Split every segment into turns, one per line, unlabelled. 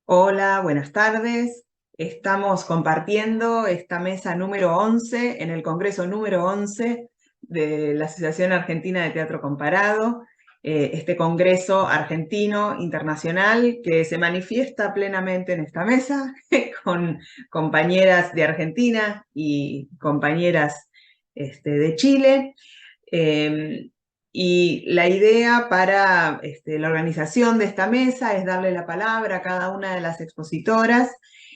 Hola, buenas tardes. Estamos compartiendo esta mesa número 11 en el Congreso número 11 de la Asociación Argentina de Teatro Comparado, este Congreso argentino internacional que se manifiesta plenamente en esta mesa con compañeras de Argentina y compañeras de Chile. Eh, y la idea para la organización de esta mesa es darle la palabra a cada una de las expositoras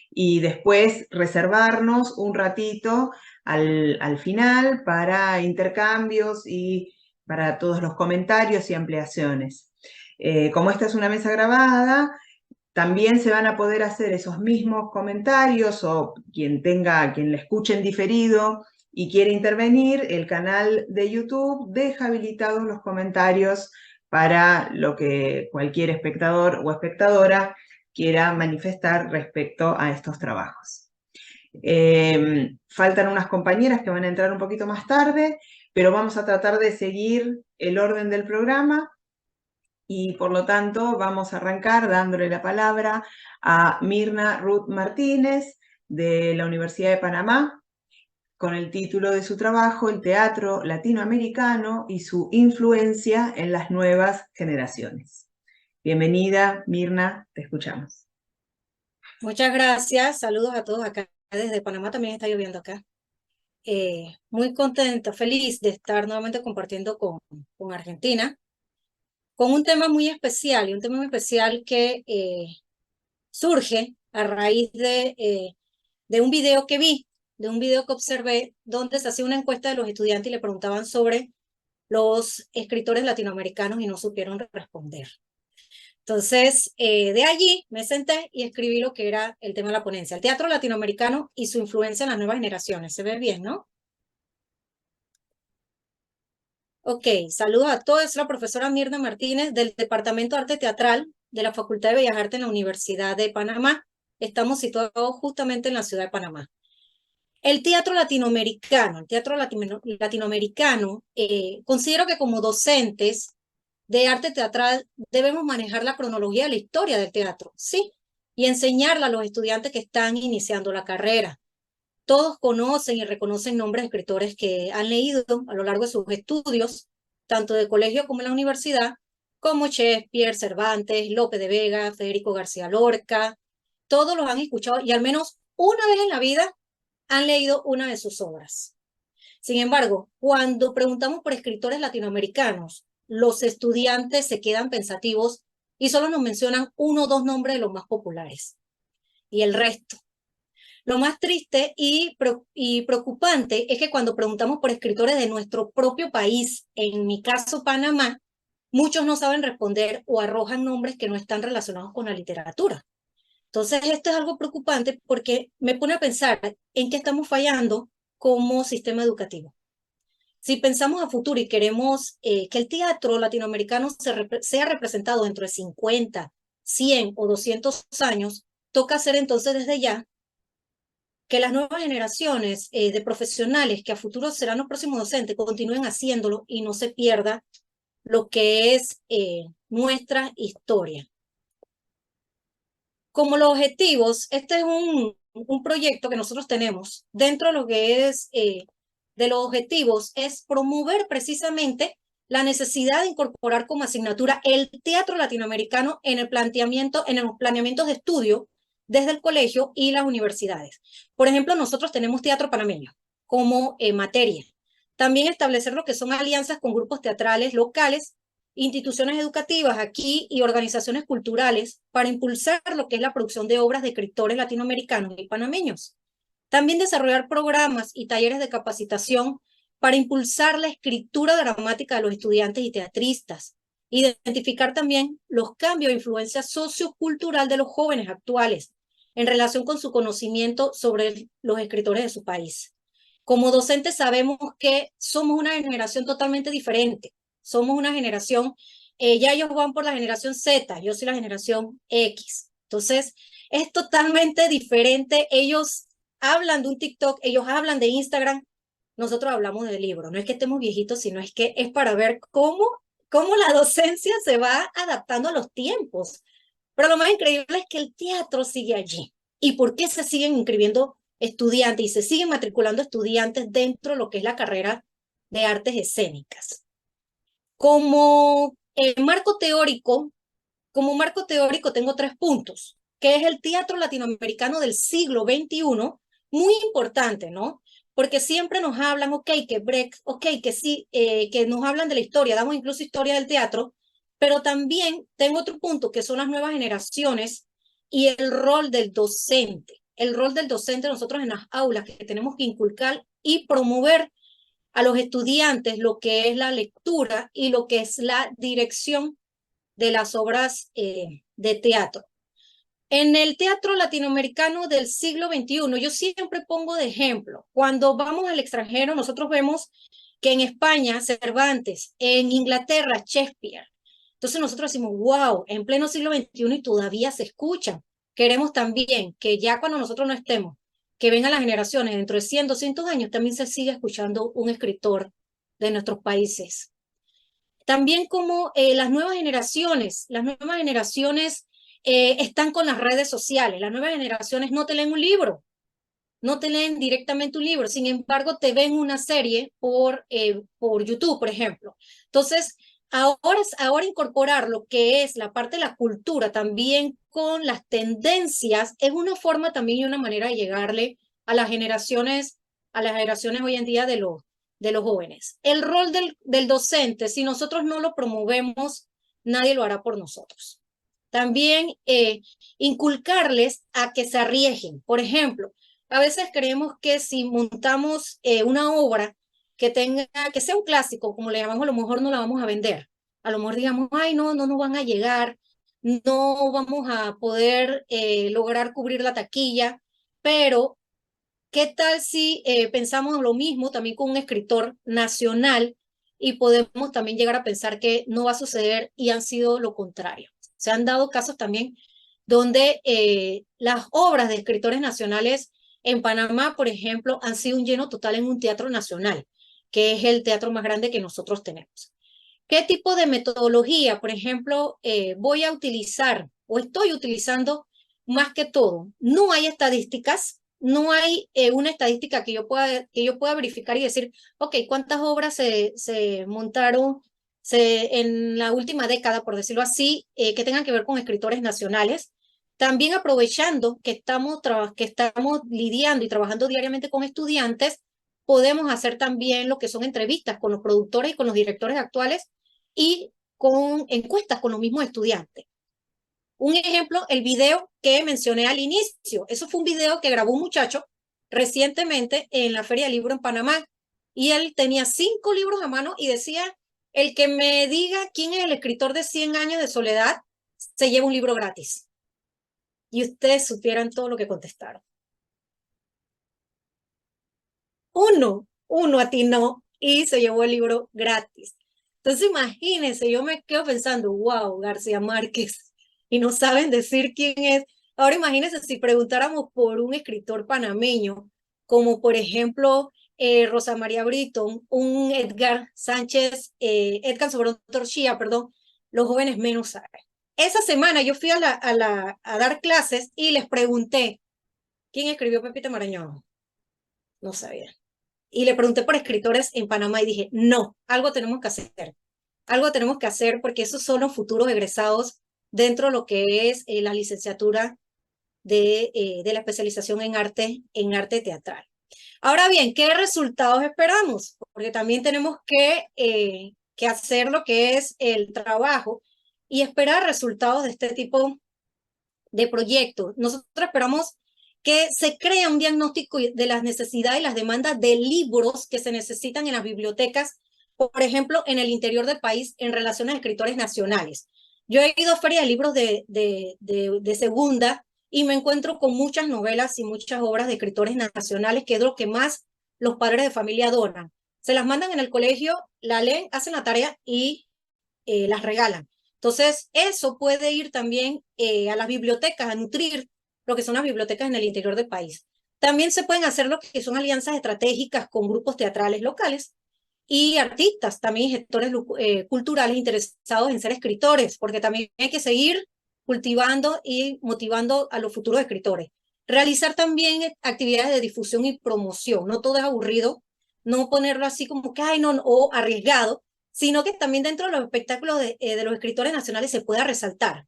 y después reservarnos un ratito al final para intercambios y para todos los comentarios y ampliaciones. Como esta es una mesa grabada, también se van a poder hacer esos mismos comentarios o quien la escuche en diferido y quiere intervenir, el canal de YouTube deja habilitados los comentarios para lo que cualquier espectador o espectadora quiera manifestar respecto a estos trabajos. Faltan unas compañeras que van a entrar un poquito más tarde, pero vamos a tratar de seguir el orden del programa. Y por lo tanto vamos a arrancar dándole la palabra a Mirna Ruth Martínez de la Universidad de Panamá con el título de su trabajo, El teatro latinoamericano y su influencia en las nuevas generaciones. Bienvenida, Mirna, te escuchamos.
Muchas gracias, saludos a todos acá desde Panamá, también está lloviendo acá. Muy contenta, feliz de estar nuevamente compartiendo con Argentina, con un tema muy especial, y un tema muy especial que surge a raíz de un video que vi, de un video que observé, donde se hacía una encuesta de los estudiantes y le preguntaban sobre los escritores latinoamericanos y no supieron responder. Entonces, de allí me senté y escribí lo que era el tema de la ponencia, el teatro latinoamericano y su influencia en las nuevas generaciones. Se ve bien, ¿no? Ok, saludos a todos. Es la profesora Mirna Martínez del Departamento de Arte Teatral de la Facultad de Bellas Artes en la Universidad de Panamá. Estamos situados justamente en la ciudad de Panamá. El teatro latinoamericano, considero que como docentes de arte teatral debemos manejar la cronología de la historia del teatro, ¿sí? Y enseñarla a los estudiantes que están iniciando la carrera. Todos conocen y reconocen nombres de escritores que han leído a lo largo de sus estudios, tanto de colegio como en la universidad, como Shakespeare, Cervantes, Lope de Vega, Federico García Lorca. Todos los han escuchado y al menos una vez en la vida han leído una de sus obras. Sin embargo, cuando preguntamos por escritores latinoamericanos, los estudiantes se quedan pensativos y solo nos mencionan uno o dos nombres de los más populares. Y el resto. Lo más triste y preocupante es que cuando preguntamos por escritores de nuestro propio país, en mi caso Panamá, muchos no saben responder o arrojan nombres que no están relacionados con la literatura. Entonces, esto es algo preocupante porque me pone a pensar en qué estamos fallando como sistema educativo. Si pensamos a futuro y queremos que el teatro latinoamericano sea representado dentro de 50, 100 o 200 años, toca hacer entonces desde ya que las nuevas generaciones de profesionales que a futuro serán los próximos docentes continúen haciéndolo y no se pierda lo que es nuestra historia. Como los objetivos, este es un proyecto que nosotros tenemos dentro de lo que es de los objetivos, es promover precisamente la necesidad de incorporar como asignatura el teatro latinoamericano en los planeamientos de estudio desde el colegio y las universidades. Por ejemplo, nosotros tenemos teatro panameño como materia. También establecer lo que son alianzas con grupos teatrales locales, instituciones educativas aquí y organizaciones culturales para impulsar lo que es la producción de obras de escritores latinoamericanos y panameños. También desarrollar programas y talleres de capacitación para impulsar la escritura dramática de los estudiantes y teatristas. Identificar también los cambios e influencia sociocultural de los jóvenes actuales en relación con su conocimiento sobre los escritores de su país. Como docentes sabemos que somos una generación totalmente diferente. Somos una generación, ya ellos van por la generación Z, yo soy la generación X. Entonces, es totalmente diferente. Ellos hablan de un TikTok, ellos hablan de Instagram, nosotros hablamos de libros. No es que estemos viejitos, sino es que es para ver cómo la docencia se va adaptando a los tiempos. Pero lo más increíble es que el teatro sigue allí. ¿Y por qué se siguen inscribiendo estudiantes y se siguen matriculando estudiantes dentro de lo que es la carrera de artes escénicas? Como marco teórico, tengo 3 puntos, que es el teatro latinoamericano del siglo XXI, muy importante, ¿no? Porque siempre nos hablan, ok, que Brecht, ok, que sí, que nos hablan de la historia, damos incluso historia del teatro, pero también tengo otro punto, que son las nuevas generaciones y el rol del docente. El rol del docente nosotros en las aulas, que tenemos que inculcar y promover a los estudiantes lo que es la lectura y lo que es la dirección de las obras de teatro. En el teatro latinoamericano del siglo XXI, yo siempre pongo de ejemplo, cuando vamos al extranjero, nosotros vemos que en España, Cervantes, en Inglaterra, Shakespeare. Entonces nosotros decimos, wow, en pleno siglo XXI y todavía se escuchan. Queremos también que ya cuando nosotros no estemos, que vengan las generaciones, dentro de 100, 200 años, también se siga escuchando un escritor de nuestros países. También como las nuevas generaciones están con las redes sociales, las nuevas generaciones no te leen un libro, no te leen directamente un libro, sin embargo te ven una serie por YouTube, por ejemplo. Entonces, ahora incorporar lo que es la parte de la cultura también con las tendencias es una forma también y una manera de llegarle a las generaciones hoy en día de los jóvenes. El rol del docente, si nosotros no lo promovemos, nadie lo hará por nosotros. También inculcarles a que se arriesguen. Por ejemplo, a veces creemos que si montamos una obra que sea un clásico, como le llamamos, a lo mejor no la vamos a vender. A lo mejor digamos, ay, no, no nos van a llegar, no vamos a poder lograr cubrir la taquilla, pero ¿qué tal si pensamos lo mismo también con un escritor nacional y podemos también llegar a pensar que no va a suceder y han sido lo contrario? Se han dado casos también donde las obras de escritores nacionales en Panamá, por ejemplo, han sido un lleno total en un teatro nacional, que es el teatro más grande que nosotros tenemos. ¿Qué tipo de metodología, por ejemplo, voy a utilizar o estoy utilizando más que todo? No hay estadísticas, no hay una estadística que yo pueda verificar y decir, ok, ¿cuántas obras se montaron en la última década, por decirlo así, que tengan que ver con escritores nacionales? También aprovechando que estamos lidiando y trabajando diariamente con estudiantes, podemos hacer también lo que son entrevistas con los productores y con los directores actuales y con encuestas con los mismos estudiantes. Un ejemplo, el video que mencioné al inicio. Eso fue un video que grabó un muchacho recientemente en la Feria del Libro en Panamá. Y él tenía 5 libros a mano y decía, el que me diga quién es el escritor de 100 años de soledad, se lleva un libro gratis. Y ustedes supieran todo lo que contestaron. Uno atinó y se llevó el libro gratis. Entonces imagínense, yo me quedo pensando, wow, García Márquez, y no saben decir quién es. Ahora imagínense si preguntáramos por un escritor panameño, como por ejemplo Rosa María Britton, un Edgar Sánchez, Edgar Sobrón Torchía, perdón, los jóvenes menos saben. Esa semana yo fui a dar clases y les pregunté, ¿quién escribió Pepita Marañón? No sabía. Y le pregunté por escritores en Panamá y dije, no, algo tenemos que hacer. Algo tenemos que hacer porque esos son los futuros egresados dentro de lo que es la licenciatura de la especialización en arte teatral. Ahora bien, ¿qué resultados esperamos? Porque también tenemos que hacer lo que es el trabajo y esperar resultados de este tipo de proyectos. Nosotros esperamos que se crea un diagnóstico de las necesidades y las demandas de libros que se necesitan en las bibliotecas, por ejemplo, en el interior del país en relación a escritores nacionales. Yo he ido a ferias de libros de segunda y me encuentro con muchas novelas y muchas obras de escritores nacionales, que es lo que más los padres de familia adoran. Se las mandan en el colegio, la leen, hacen la tarea y las regalan. Entonces, eso puede ir también a las bibliotecas, a nutrir lo que son las bibliotecas en el interior del país. También se pueden hacer lo que son alianzas estratégicas con grupos teatrales locales y artistas, también gestores culturales interesados en ser escritores, porque también hay que seguir cultivando y motivando a los futuros escritores. Realizar también actividades de difusión y promoción. No todo es aburrido, no ponerlo así como que, ay, no, o arriesgado, sino que también dentro de los espectáculos de los escritores nacionales se pueda resaltar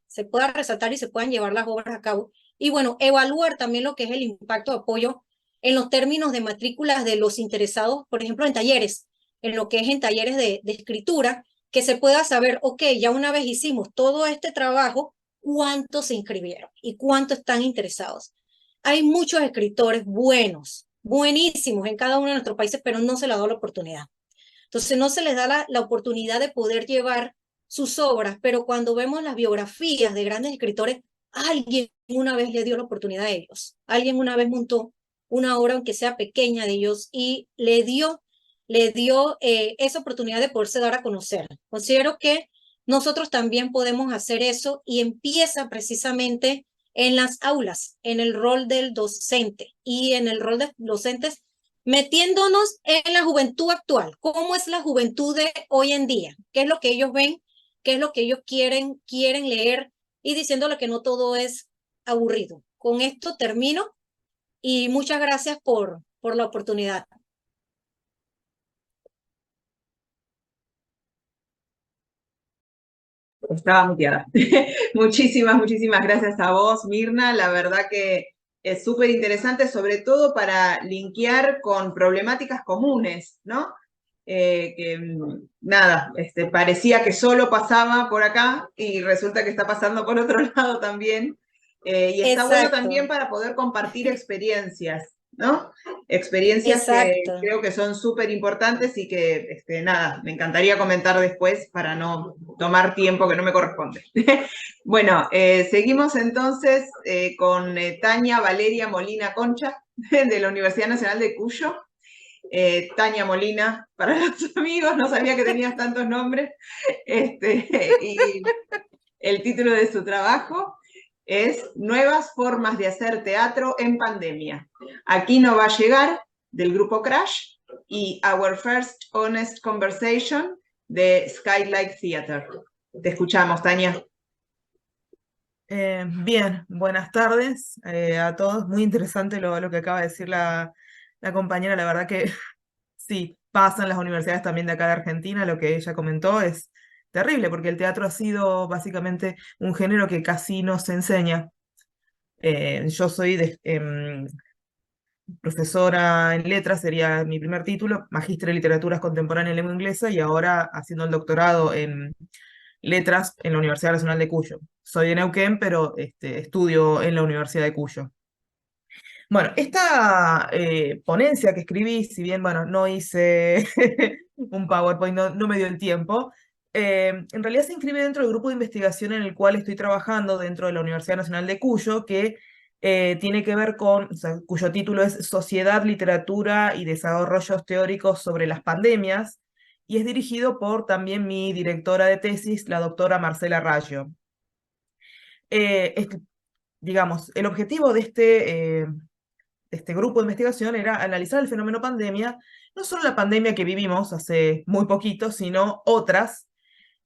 y se puedan llevar las obras a cabo. Y bueno, evaluar también lo que es el impacto de apoyo en los términos de matrículas de los interesados, por ejemplo, en talleres, en lo que es en talleres de escritura, que se pueda saber, ok, ya una vez hicimos todo este trabajo, ¿cuántos se inscribieron y cuántos están interesados? Hay muchos escritores buenos, buenísimos en cada uno de nuestros países, pero no se les da la oportunidad. Entonces no se les da la oportunidad de poder llevar sus obras, pero cuando vemos las biografías de grandes escritores, alguien una vez le dio la oportunidad a ellos, alguien una vez montó una obra, aunque sea pequeña de ellos, y le dio esa oportunidad de poderse dar a conocer. Considero que nosotros también podemos hacer eso y empieza precisamente en las aulas, en el rol del docente y en el rol de docentes metiéndonos en la juventud actual. ¿Cómo es la juventud de hoy en día? ¿Qué es lo que ellos ven? ¿Qué es lo que ellos quieren leer? Y diciéndole que no todo es aburrido. Con esto termino y muchas gracias por la oportunidad.
Estaba muteada. Muchísimas gracias a vos, Mirna. La verdad que es súper interesante, sobre todo para linkear con problemáticas comunes, ¿no? Nada, parecía que solo pasaba por acá y resulta que está pasando por otro lado también. Y está bueno también
Exacto,
para poder compartir experiencias, ¿no? Experiencias que
exacto.
creo que son súper importantes y que, nada, me encantaría comentar después para no tomar tiempo que no me corresponde. Bueno, seguimos entonces con Tania Valeria Molina Concha, de la Universidad Nacional de Cuyo. Tania Molina, para los amigos, no sabía que tenías tantos nombres. Y el título de su trabajo es Nuevas formas de hacer teatro en pandemia. Aquí no va a llegar, del grupo Crash, y Our First Honest Conversation, de Skylight Theater. Te escuchamos, Tania.
Bien, buenas tardes a todos. Muy interesante lo que acaba de decir la compañera. La verdad que sí, pasa en las universidades también de acá de Argentina. Lo que ella comentó es terrible porque el teatro ha sido básicamente un género que casi no se enseña. Yo soy profesora en letras, sería mi primer título, magíster en literaturas contemporáneas en lengua inglesa y ahora haciendo el doctorado en letras en la Universidad Nacional de Cuyo. Soy de Neuquén, pero estudio en la Universidad de Cuyo. Bueno, esta ponencia que escribí, si bien, bueno, no hice un PowerPoint, no me dio el tiempo, en realidad se inscribe dentro del grupo de investigación en el cual estoy trabajando dentro de la Universidad Nacional de Cuyo, que tiene que ver con, o sea, cuyo título es Sociedad, Literatura y Desarrollos Teóricos sobre las Pandemias, y es dirigido por también mi directora de tesis, la doctora Marcela Rayo. Digamos, el objetivo de este grupo de investigación era analizar el fenómeno pandemia, no solo la pandemia que vivimos hace muy poquito, sino otras,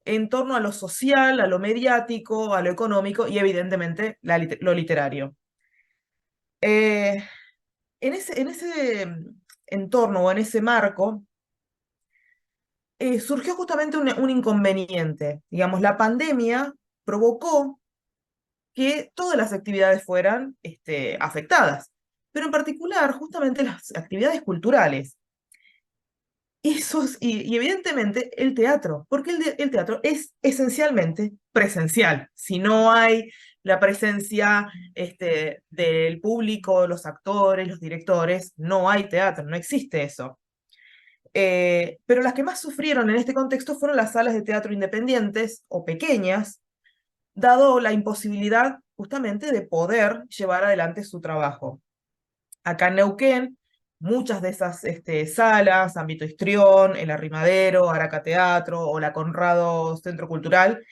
en torno a lo social, a lo mediático, a lo económico y evidentemente lo literario. En ese entorno o en ese marco, surgió justamente un inconveniente. Digamos, la pandemia provocó que todas las actividades fueran afectadas, pero en particular justamente las actividades culturales. Y evidentemente el teatro, porque el teatro es esencialmente presencial. Si no hay la presencia del público, los actores, los directores, no hay teatro, no existe eso. Pero las que más sufrieron en este contexto fueron las salas de teatro independientes o pequeñas, dado la imposibilidad justamente de poder llevar adelante su trabajo. Acá en Neuquén, muchas de esas salas, Ámbito Histrión, El Arrimadero, Araca Teatro o la Conrado Centro Cultural,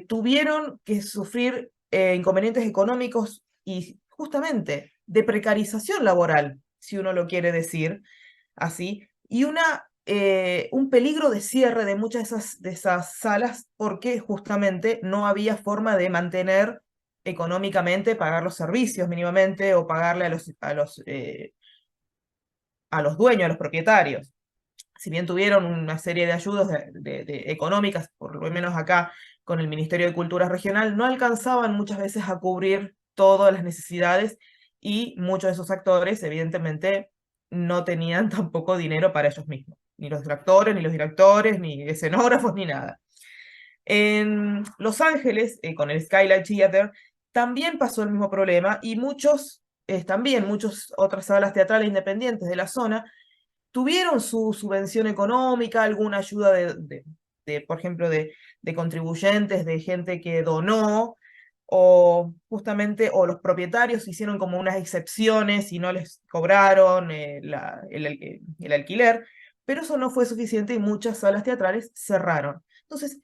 tuvieron que sufrir inconvenientes económicos y justamente de precarización laboral, si uno lo quiere decir así, y una un peligro de cierre de muchas de esas salas porque justamente no había forma de mantener económicamente, pagar los servicios mínimamente o pagarle a los dueños, a los propietarios. Si bien tuvieron una serie de ayudas económicas, por lo menos acá con el Ministerio de Cultura Regional, no alcanzaban muchas veces a cubrir todas las necesidades y muchos de esos actores, evidentemente, no tenían tampoco dinero para ellos mismos, ni los actores, ni los directores, ni escenógrafos, ni nada. En Los Ángeles, con el Skylight Theater, también pasó el mismo problema y muchas otras salas teatrales independientes de la zona tuvieron su subvención económica, alguna ayuda por ejemplo, de contribuyentes, de gente que donó, o justamente, o los propietarios hicieron como unas excepciones y no les cobraron el alquiler, pero eso no fue suficiente y muchas salas teatrales cerraron. Entonces,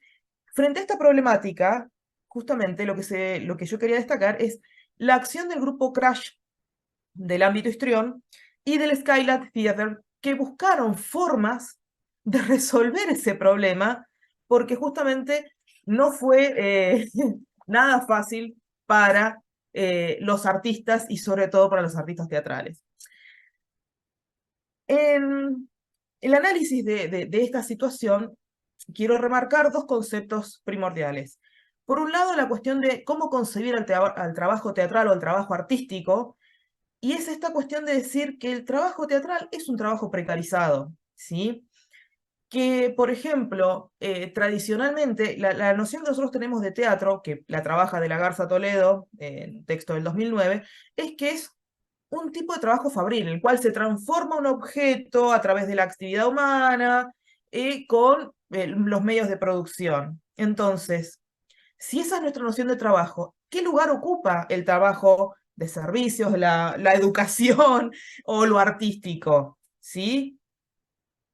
frente a esta problemática, justamente lo que yo quería destacar es la acción del grupo Crash del ámbito histrión y del Skylight Theater, que buscaron formas de resolver ese problema, porque justamente no fue nada fácil para los artistas y sobre todo para los artistas teatrales. En el análisis de esta situación, quiero remarcar dos conceptos primordiales. Por un lado, la cuestión de cómo concebir al trabajo teatral o al trabajo artístico, y es esta cuestión de decir que el trabajo teatral es un trabajo precarizado, ¿sí? Que, por ejemplo, tradicionalmente, la noción que nosotros tenemos de teatro, que la trabaja de la Garza Toledo, en texto del 2009, es que es un tipo de trabajo fabril, en el cual se transforma un objeto a través de la actividad humana con los medios de producción. Entonces, si esa es nuestra noción de trabajo, ¿qué lugar ocupa el trabajo de servicios, la educación o lo artístico? ¿Sí?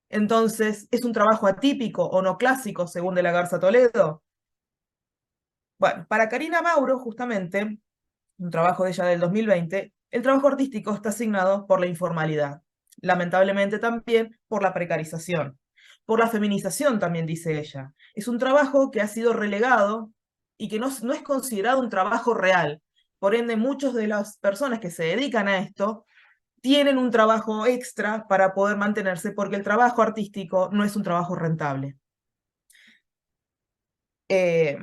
Entonces, ¿es un trabajo atípico o no clásico, según de la Garza Toledo? Bueno, para Karina Mauro, justamente, un trabajo de ella del 2020, el trabajo artístico está asignado por la informalidad, lamentablemente también por la precarización, por la feminización también dice ella. Es un trabajo que ha sido relegado y que no es considerado un trabajo real. Por ende, muchas de las personas que se dedican a esto tienen un trabajo extra para poder mantenerse porque el trabajo artístico no es un trabajo rentable. Eh,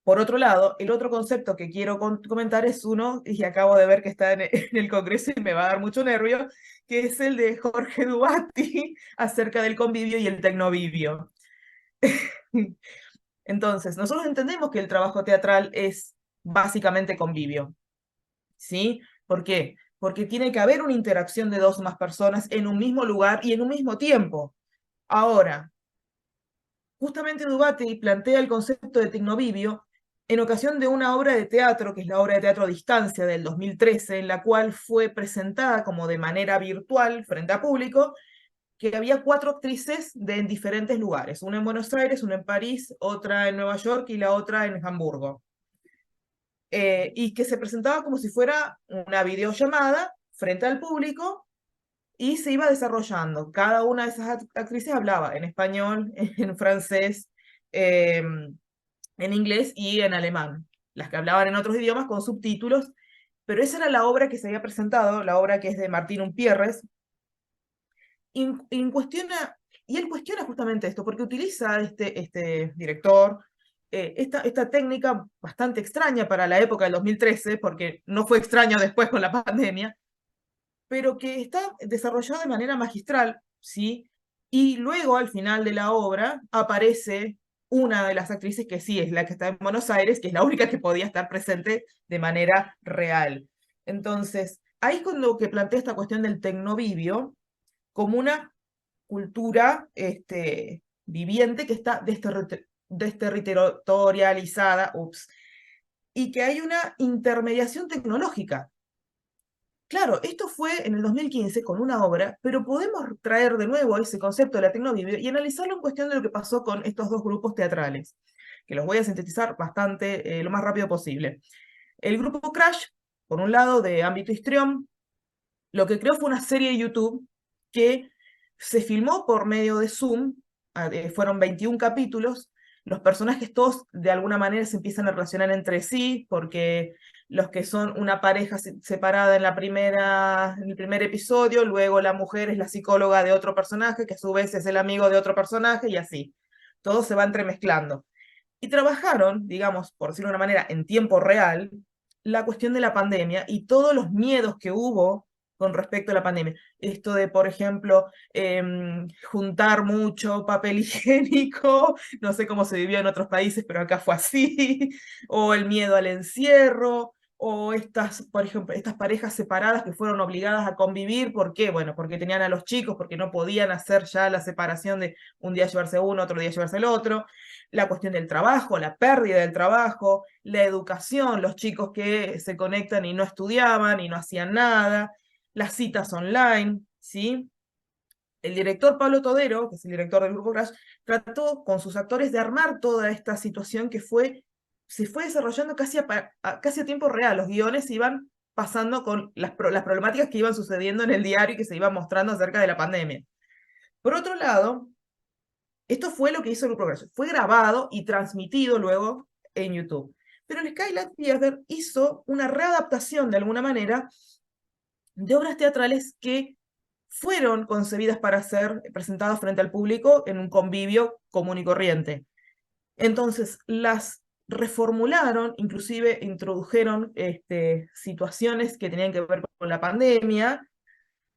Por otro lado, el otro concepto que quiero comentar es uno, y acabo de ver que está en el Congreso y me va a dar mucho nervio, que es el de Jorge Duati acerca del convivio y el tecnovivio. Entonces, nosotros entendemos que el trabajo teatral es básicamente convivio, ¿sí? ¿Por qué? Porque tiene que haber una interacción de dos o más personas en un mismo lugar y en un mismo tiempo. Ahora, justamente Dubati plantea el concepto de tecnovivio en ocasión de una obra de teatro, que es la obra de teatro Distancia del 2013, en la cual fue presentada como de manera virtual frente a público, que había 4 actrices en diferentes lugares, una en Buenos Aires, una en París, otra en Nueva York y la otra en Hamburgo. Y que se presentaba como si fuera una videollamada frente al público y se iba desarrollando. Cada una de esas actrices hablaba en español, en francés, en inglés y en alemán. Las que hablaban en otros idiomas con subtítulos, pero esa era la obra que se había presentado, la obra que es de Martín Umpierres, y él cuestiona justamente esto, porque utiliza este director esta técnica bastante extraña para la época del 2013, porque no fue extraño después con la pandemia, pero que está desarrollado de manera magistral, ¿sí? Y luego, al final de la obra, aparece una de las actrices que sí es la que está en Buenos Aires, que es la única que podía estar presente de manera real. Entonces, ahí es cuando que plantea esta cuestión del tecnovivio como una cultura viviente que está desterritorializada, y que hay una intermediación tecnológica. Claro, esto fue en el 2015 con una obra, pero podemos traer de nuevo ese concepto de la tecnovivio y analizarlo en cuestión de lo que pasó con estos dos grupos teatrales, que los voy a sintetizar bastante, lo más rápido posible. El grupo Crash, por un lado, de ámbito histrión, lo que creó fue una serie de YouTube que Se filmó por medio de Zoom, fueron 21 capítulos. Los personajes todos de alguna manera se empiezan a relacionar entre sí, porque los que son una pareja separada en en el primer episodio, luego la mujer es la psicóloga de otro personaje, que a su vez es el amigo de otro personaje, y así. Todo se va entremezclando. Y trabajaron, digamos, por decirlo de una manera, en tiempo real, la cuestión de la pandemia y todos los miedos que hubo con respecto a la pandemia. Esto de, por ejemplo, juntar mucho papel higiénico, no sé cómo se vivió en otros países, pero acá fue así, o el miedo al encierro, o estas, por ejemplo, estas parejas separadas que fueron obligadas a convivir. ¿Por qué? Bueno, porque tenían a los chicos, porque no podían hacer ya la separación de un día llevarse uno, otro día llevarse el otro. La cuestión del trabajo, la pérdida del trabajo, la educación, los chicos que se conectan y no estudiaban y no hacían nada, las citas online, ¿sí? El director Pablo Todero, que es el director del Grupo Crash, trató con sus actores de armar toda esta situación que se fue desarrollando casi a tiempo real. Los guiones iban pasando con las problemáticas que iban sucediendo en el diario y que se iban mostrando acerca de la pandemia. Por otro lado, esto fue lo que hizo el Grupo Crash. Fue grabado y transmitido luego en YouTube. Pero el Skylight Theater hizo una readaptación de alguna manera de obras teatrales que fueron concebidas para ser presentadas frente al público en un convivio común y corriente. Entonces, las reformularon, inclusive introdujeron situaciones que tenían que ver con la pandemia,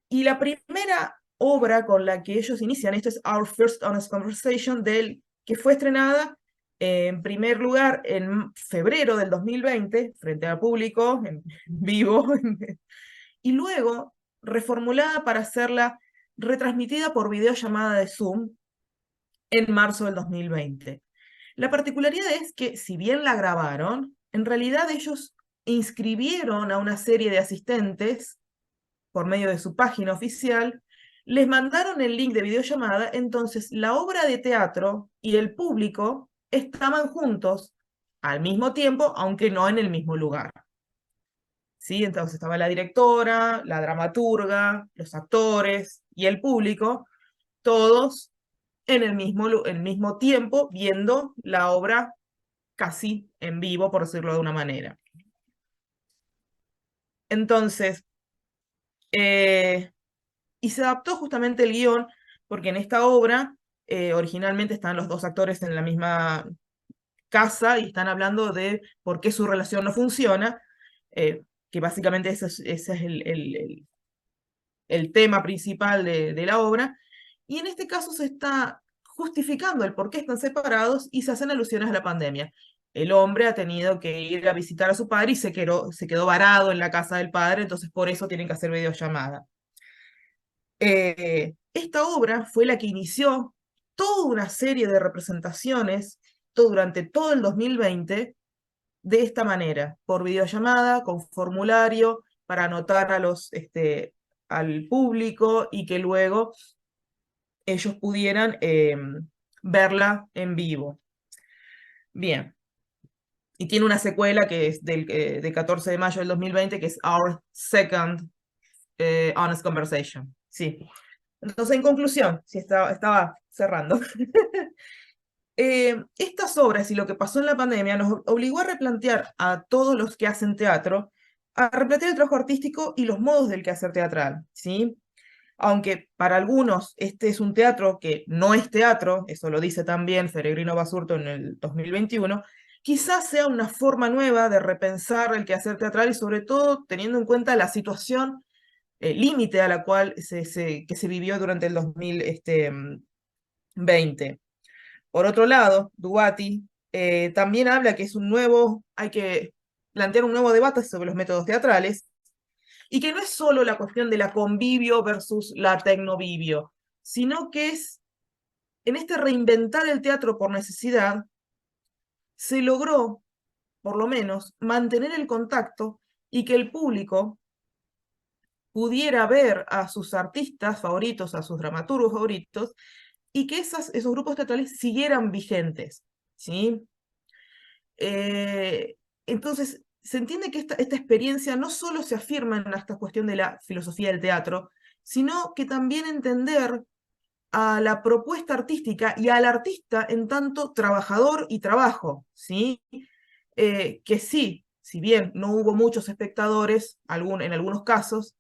y la primera obra con la que ellos inician esto es Our First Honest Conversation, que fue estrenada en primer lugar en febrero del 2020, frente al público, en vivo, y luego reformulada para hacerla retransmitida por videollamada de Zoom en marzo del 2020. La particularidad es que, si bien la grabaron, en realidad ellos inscribieron a una serie de asistentes por medio de su página oficial, les mandaron el link de videollamada. Entonces la obra de teatro y el público estaban juntos al mismo tiempo, aunque no en el mismo lugar. ¿Sí? Entonces estaba la directora, la dramaturga, los actores y el público, todos en el mismo tiempo, viendo la obra casi en vivo, por decirlo de una manera. Entonces, y se adaptó justamente el guión, porque en esta obra originalmente están los dos actores en la misma casa y están hablando de por qué su relación no funciona, que básicamente ese es el tema principal de la obra, y en este caso se está justificando el por qué están separados y se hacen alusiones a la pandemia. El hombre ha tenido que ir a visitar a su padre y se quedó varado en la casa del padre, entonces por eso tienen que hacer videollamada. Esta obra fue la que inició toda una serie de representaciones durante todo el 2020 de esta manera, por videollamada, con formulario, para anotar al público y que luego ellos pudieran verla en vivo. Bien. Y tiene una secuela que es del 14 de mayo del 2020, que es Our Second Honest Conversation. Sí. Entonces, en conclusión, sí, estaba cerrando. Estas obras y lo que pasó en la pandemia nos obligó a replantear a todos los que hacen teatro, a replantear el trabajo artístico y los modos del quehacer teatral, ¿sí? Aunque para algunos este es un teatro que no es teatro, eso lo dice también Peregrino Basurto en el 2021, quizás sea una forma nueva de repensar el quehacer teatral y sobre todo teniendo en cuenta la situación límite a la cual que se vivió durante el 2020. Por otro lado, Dubati también habla que hay que plantear un nuevo debate sobre los métodos teatrales, y que no es solo la cuestión de la convivio versus la tecnovivio, sino que es, en este reinventar el teatro por necesidad, se logró, por lo menos, mantener el contacto y que el público pudiera ver a sus artistas favoritos, a sus dramaturgos favoritos, y que esos grupos teatrales siguieran vigentes, ¿sí? Entonces, se entiende que esta experiencia no solo se afirma en esta cuestión de la filosofía del teatro, sino que también entender a la propuesta artística y al artista en tanto trabajador y trabajo, ¿sí? Que sí, si bien no hubo muchos espectadores, en algunos casos,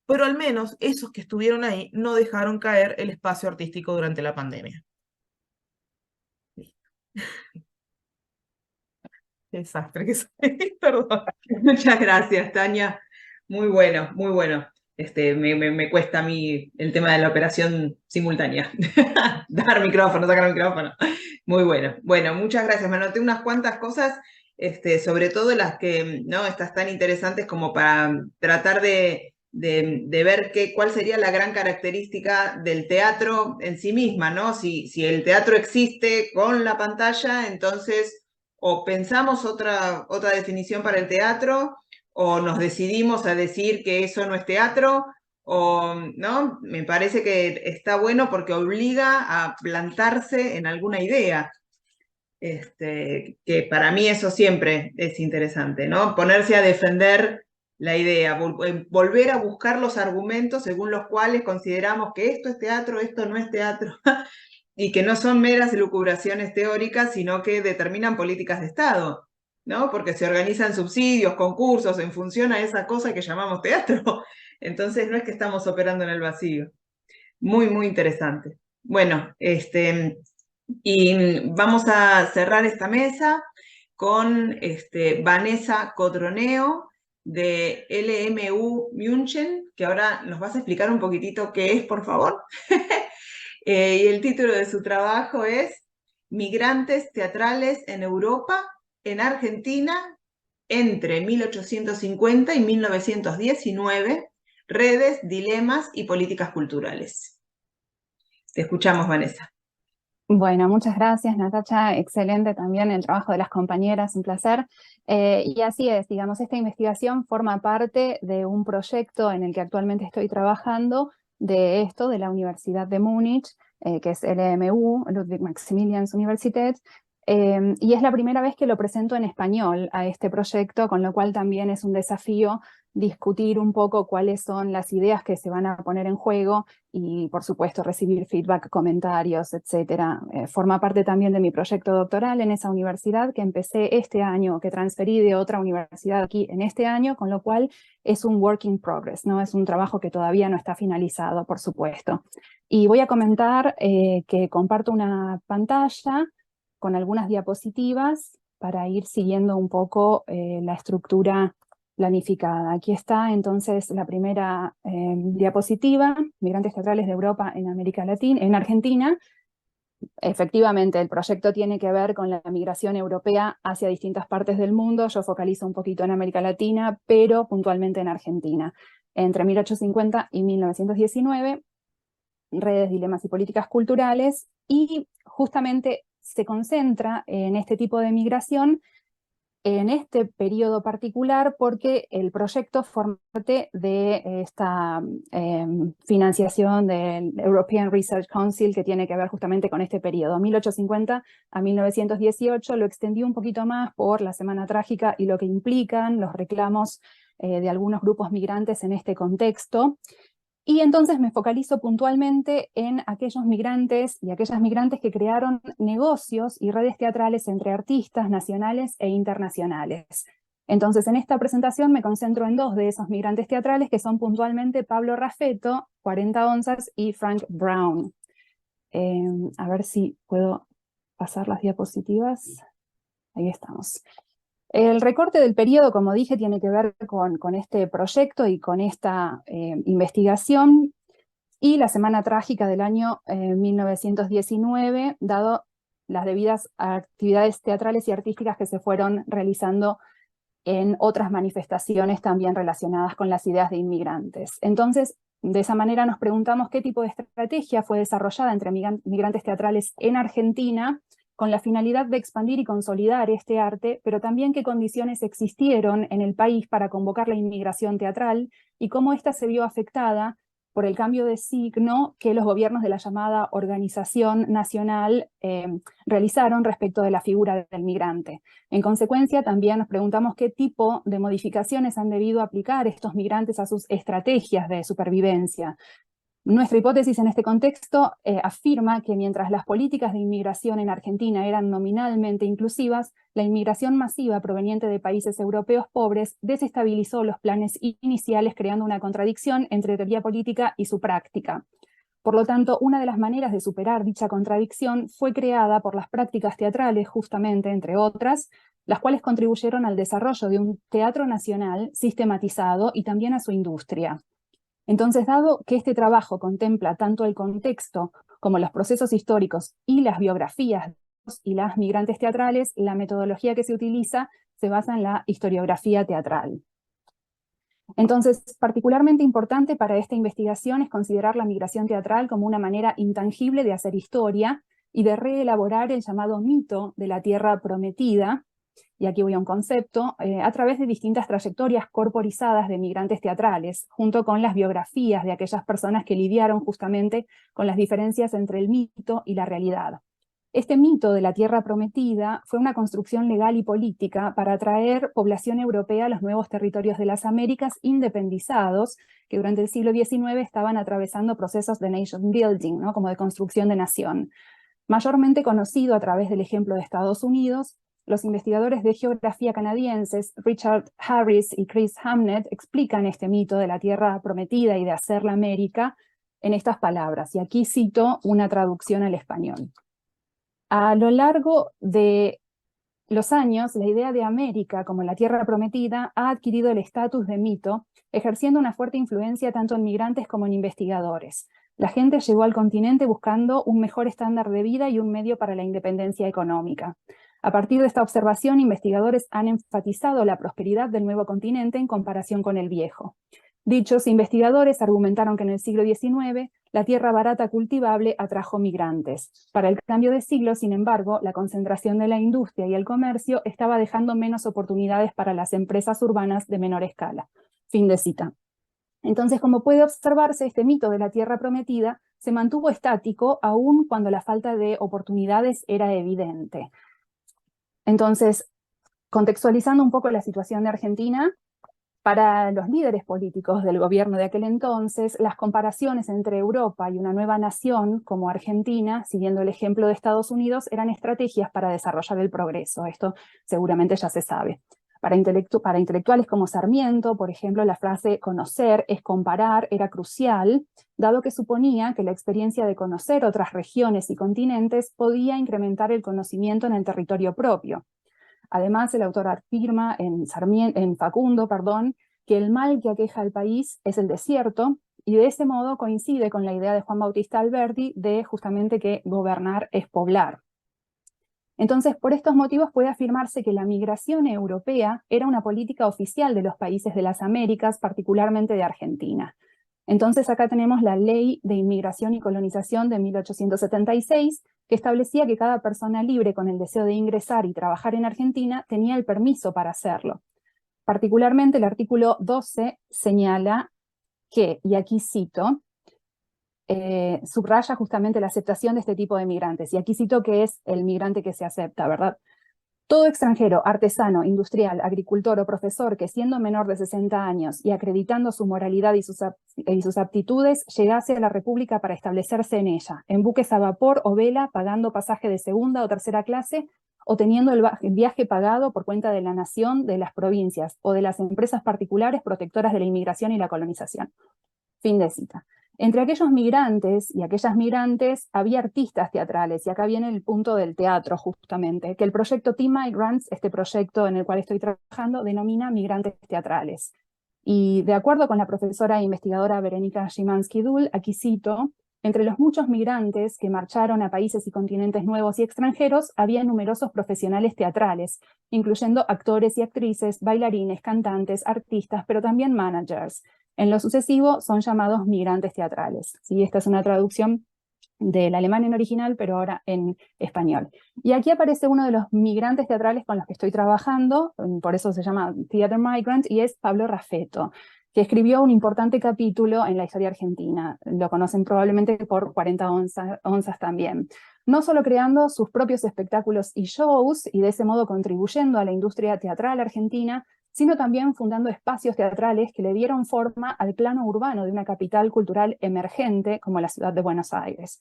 pero al menos esos que estuvieron ahí no dejaron caer el espacio artístico durante la pandemia. Qué desastre que soy, perdón.
Muchas gracias, Tania. Muy bueno, muy bueno. Me cuesta a mí el tema de la operación simultánea. Dar micrófono, sacar micrófono. Muy bueno. Bueno, muchas gracias. Me anoté unas cuantas cosas, sobre todo las que, ¿no? Estas tan interesantes como para tratar de ver cuál sería la gran característica del teatro en sí misma, ¿no? Si el teatro existe con la pantalla, entonces o pensamos otra definición para el teatro, o nos decidimos a decir que eso no es teatro, o no, me parece que está bueno porque obliga a plantarse en alguna idea. Que para mí eso siempre es interesante, ¿no? Ponerse a defender la idea, volver a buscar los argumentos según los cuales consideramos que esto es teatro, esto no es teatro. Y que no son meras elucubraciones teóricas, sino que determinan políticas de Estado, ¿no? Porque se organizan subsidios, concursos en función a esa cosa que llamamos teatro. Entonces no es que estamos operando en el vacío. Muy, muy interesante. Bueno, y vamos a cerrar esta mesa con Vanessa Cotroneo de LMU München, que ahora nos vas a explicar un poquitito qué es, por favor. Y el título de su trabajo es Migrantes teatrales en Europa, en Argentina, entre 1850 y 1919, redes, dilemas y políticas culturales. Te escuchamos, Vanessa.
Bueno, muchas gracias, Natacha. Excelente también el trabajo de las compañeras, un placer. Y así es, digamos, esta investigación forma parte de un proyecto en el que actualmente estoy trabajando de la Universidad de Múnich, que es LMU, Ludwig Maximilians Universität, y es la primera vez que lo presento en español a este proyecto, con lo cual también es un desafío discutir un poco cuáles son las ideas que se van a poner en juego y, por supuesto, recibir feedback, comentarios, etc. Forma parte también de mi proyecto doctoral en esa universidad que empecé este año, que transferí de otra universidad aquí en este año, con lo cual es un work in progress, ¿no? Es un trabajo que todavía no está finalizado, por supuesto. Y voy a comentar que comparto una pantalla con algunas diapositivas para ir siguiendo un poco la estructura planificada. Aquí está entonces la primera diapositiva, migrantes teatrales de Europa en América Latina, en Argentina. Efectivamente, el proyecto tiene que ver con la migración europea hacia distintas partes del mundo. Yo focalizo un poquito en América Latina, pero puntualmente en Argentina. Entre 1850 y 1919, redes, dilemas y políticas culturales, y justamente se concentra en este tipo de migración en este periodo particular porque el proyecto forma parte de esta financiación del European Research Council que tiene que ver justamente con este periodo, 1850 a 1918, lo extendí un poquito más por la Semana Trágica y lo que implican los reclamos de algunos grupos migrantes en este contexto. Y entonces me focalizo puntualmente en aquellos migrantes y aquellas migrantes que crearon negocios y redes teatrales entre artistas nacionales e internacionales. Entonces en esta presentación me concentro en dos de esos migrantes teatrales que son puntualmente Pablo Raffetto, 40 onzas, y Frank Brown. A ver si puedo pasar las diapositivas. Ahí estamos. El recorte del periodo, como dije, tiene que ver con este proyecto y con esta investigación, y la Semana Trágica del año 1919, dado las debidas actividades teatrales y artísticas que se fueron realizando en otras manifestaciones también relacionadas con las ideas de inmigrantes. Entonces, de esa manera nos preguntamos qué tipo de estrategia fue desarrollada entre migrantes teatrales en Argentina con la finalidad de expandir y consolidar este arte, pero también qué condiciones existieron en el país para convocar la inmigración teatral y cómo ésta se vio afectada por el cambio de signo que los gobiernos de la llamada Organización Nacional realizaron respecto de la figura del migrante. En consecuencia, también nos preguntamos qué tipo de modificaciones han debido aplicar estos migrantes a sus estrategias de supervivencia. Nuestra hipótesis en este contexto afirma que mientras las políticas de inmigración en Argentina eran nominalmente inclusivas, la inmigración masiva proveniente de países europeos pobres desestabilizó los planes iniciales, creando una contradicción entre teoría política y su práctica. Por lo tanto, una de las maneras de superar dicha contradicción fue creada por las prácticas teatrales, justamente, entre otras, las cuales contribuyeron al desarrollo de un teatro nacional sistematizado y también a su industria. Entonces, dado que este trabajo contempla tanto el contexto como los procesos históricos y las biografías y las migrantes teatrales, la metodología que se utiliza se basa en la historiografía teatral. Entonces, particularmente importante para esta investigación es considerar la migración teatral como una manera intangible de hacer historia y de reelaborar el llamado mito de la tierra prometida, y aquí voy a un concepto, a través de distintas trayectorias corporizadas de migrantes teatrales, junto con las biografías de aquellas personas que lidiaron justamente con las diferencias entre el mito y la realidad. Este mito de la tierra prometida fue una construcción legal y política para atraer población europea a los nuevos territorios de las Américas independizados, que durante el siglo XIX estaban atravesando procesos de nation building, ¿no? Como de construcción de nación. Mayormente conocido a través del ejemplo de Estados Unidos, los investigadores de geografía canadienses Richard Harris y Chris Hamnett explican este mito de la tierra prometida y de hacerla América en estas palabras, y aquí cito una traducción al español. A lo largo de los años, la idea de América como la tierra prometida ha adquirido el estatus de mito, ejerciendo una fuerte influencia tanto en migrantes como en investigadores. La gente llegó al continente buscando un mejor estándar de vida y un medio para la independencia económica. A partir de esta observación, investigadores han enfatizado la prosperidad del nuevo continente en comparación con el viejo. Dichos investigadores argumentaron que en el siglo XIX la tierra barata cultivable atrajo migrantes. Para el cambio de siglo, sin embargo, la concentración de la industria y el comercio estaba dejando menos oportunidades para las empresas urbanas de menor escala. Fin de cita. Entonces, como puede observarse, este mito de la tierra prometida se mantuvo estático aún cuando la falta de oportunidades era evidente. Entonces, contextualizando un poco la situación de Argentina, para los líderes políticos del gobierno de aquel entonces, las comparaciones entre Europa y una nueva nación como Argentina, siguiendo el ejemplo de Estados Unidos, eran estrategias para desarrollar el progreso. Esto seguramente ya se sabe. Para intelectuales como Sarmiento, por ejemplo, la frase conocer es comparar era crucial, dado que suponía que la experiencia de conocer otras regiones y continentes podía incrementar el conocimiento en el territorio propio. Además, el autor afirma en Facundo, que el mal que aqueja al país es el desierto, y de ese modo coincide con la idea de Juan Bautista Alberti de justamente que gobernar es poblar. Entonces, por estos motivos puede afirmarse que la migración europea era una política oficial de los países de las Américas, particularmente de Argentina. Entonces acá tenemos la Ley de Inmigración y Colonización de 1876, que establecía que cada persona libre con el deseo de ingresar y trabajar en Argentina tenía el permiso para hacerlo. Particularmente el artículo 12 señala que, y aquí cito, subraya justamente la aceptación de este tipo de migrantes, y aquí cito que es el migrante que se acepta, ¿verdad? Todo extranjero, artesano, industrial, agricultor o profesor que siendo menor de 60 años y acreditando su moralidad y sus aptitudes, llegase a la República para establecerse en ella, en buques a vapor o vela, pagando pasaje de segunda o tercera clase, o teniendo el viaje pagado por cuenta de la nación, de las provincias o de las empresas particulares protectoras de la inmigración y la colonización. Fin de cita. Entre aquellos migrantes y aquellas migrantes había artistas teatrales, y acá viene el punto del teatro justamente, que el proyecto Teen Migrants, este proyecto en el cual estoy trabajando, denomina migrantes teatrales. Y de acuerdo con la profesora e investigadora Verónica Szymanski-Dul, aquí cito, entre los muchos migrantes que marcharon a países y continentes nuevos y extranjeros, había numerosos profesionales teatrales, incluyendo actores y actrices, bailarines, cantantes, artistas, pero también managers. En lo sucesivo son llamados migrantes teatrales. ¿Sí? Esta es una traducción del alemán en original, pero ahora en español. Y aquí aparece uno de los migrantes teatrales con los que estoy trabajando, por eso se llama Theater Migrant, y es Pablo Raffetto, que escribió un importante capítulo en la historia argentina. Lo conocen probablemente por 40 onzas también. No solo creando sus propios espectáculos y shows, y de ese modo contribuyendo a la industria teatral argentina, sino también fundando espacios teatrales que le dieron forma al plano urbano de una capital cultural emergente como la ciudad de Buenos Aires.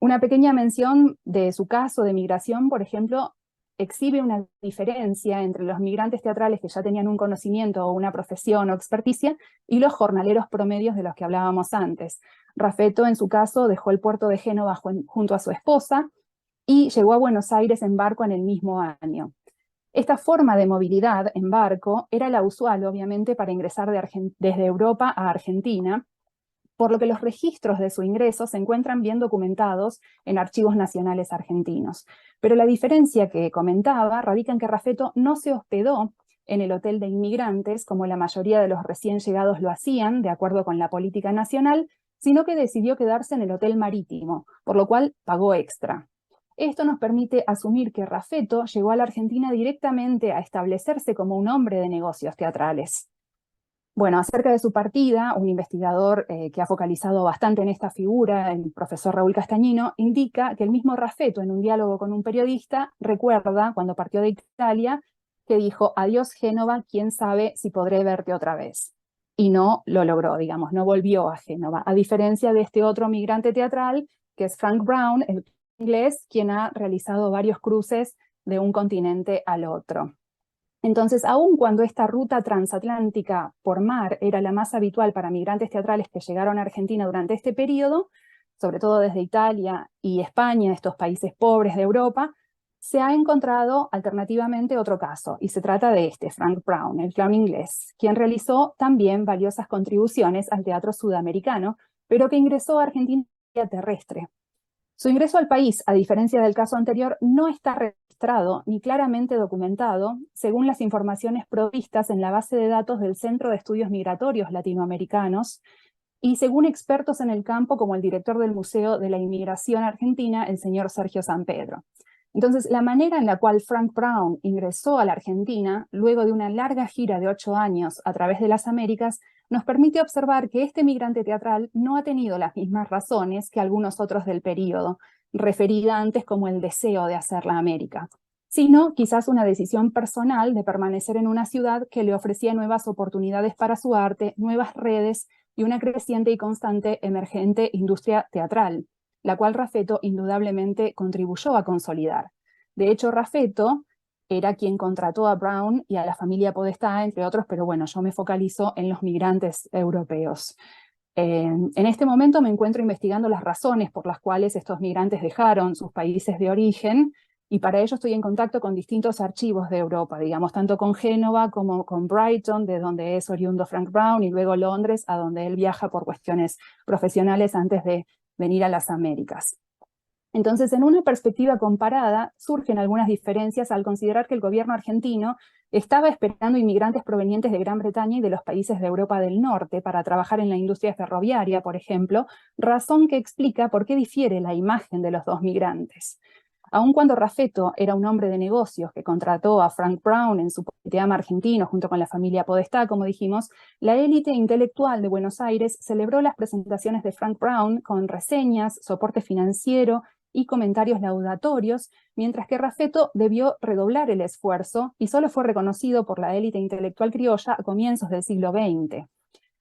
Una pequeña mención de su caso de migración, por ejemplo, exhibe una diferencia entre los migrantes teatrales que ya tenían un conocimiento o una profesión o experticia y los jornaleros promedios de los que hablábamos antes. Raffetto, en su caso, dejó el puerto de Génova junto a su esposa y llegó a Buenos Aires en barco en el mismo año. Esta forma de movilidad en barco era la usual, obviamente, para ingresar desde Europa a Argentina, por lo que los registros de su ingreso se encuentran bien documentados en archivos nacionales argentinos. Pero la diferencia que comentaba radica en que Raffetto no se hospedó en el hotel de inmigrantes, como la mayoría de los recién llegados lo hacían, de acuerdo con la política nacional, sino que decidió quedarse en el hotel marítimo, por lo cual pagó extra. Esto nos permite asumir que Raffetto llegó a la Argentina directamente a establecerse como un hombre de negocios teatrales. Bueno, acerca de su partida, un investigador que ha focalizado bastante en esta figura, el profesor Raúl Castañino, indica que el mismo Raffetto, en un diálogo con un periodista, recuerda, cuando partió de Italia, que dijo: adiós Génova, quién sabe si podré verte otra vez. Y no lo logró, digamos, no volvió a Génova, a diferencia de este otro migrante teatral, que es Frank Brown, el inglés, quien ha realizado varios cruces de un continente al otro. Entonces, aun cuando esta ruta transatlántica por mar era la más habitual para migrantes teatrales que llegaron a Argentina durante este periodo, sobre todo desde Italia y España, estos países pobres de Europa, se ha encontrado alternativamente otro caso, y se trata de Frank Brown, el clown inglés, quien realizó también valiosas contribuciones al teatro sudamericano, pero que ingresó a Argentina vía terrestre. Su ingreso al país, a diferencia del caso anterior, no está registrado ni claramente documentado, según las informaciones provistas en la base de datos del Centro de Estudios Migratorios Latinoamericanos, y según expertos en el campo como el director del Museo de la Inmigración Argentina, el señor Sergio Sampedro. Entonces, la manera en la cual Frank Brown ingresó a la Argentina, luego de una larga gira de 8 años a través de las Américas, nos permite observar que este migrante teatral no ha tenido las mismas razones que algunos otros del período, referida antes como el deseo de hacer la América, sino quizás una decisión personal de permanecer en una ciudad que le ofrecía nuevas oportunidades para su arte, nuevas redes y una creciente y constante emergente industria teatral, la cual Raffetto indudablemente contribuyó a consolidar. De hecho, Raffetto era quien contrató a Brown y a la familia Podestá, entre otros, pero bueno, yo me focalizo en los migrantes europeos. En este momento me encuentro investigando las razones por las cuales estos migrantes dejaron sus países de origen, y para ello estoy en contacto con distintos archivos de Europa, digamos, tanto con Génova como con Brighton, de donde es oriundo Frank Brown, y luego Londres, a donde él viaja por cuestiones profesionales antes de venir a las Américas. Entonces, en una perspectiva comparada, surgen algunas diferencias al considerar que el gobierno argentino estaba esperando inmigrantes provenientes de Gran Bretaña y de los países de Europa del Norte para trabajar en la industria ferroviaria, por ejemplo, razón que explica por qué difiere la imagen de los dos migrantes. Aun cuando Raffetto era un hombre de negocios que contrató a Frank Brown en su politeama argentino junto con la familia Podestá, como dijimos, la élite intelectual de Buenos Aires celebró las presentaciones de Frank Brown con reseñas, soporte financiero y comentarios laudatorios, mientras que Raffetto debió redoblar el esfuerzo y solo fue reconocido por la élite intelectual criolla a comienzos del siglo XX.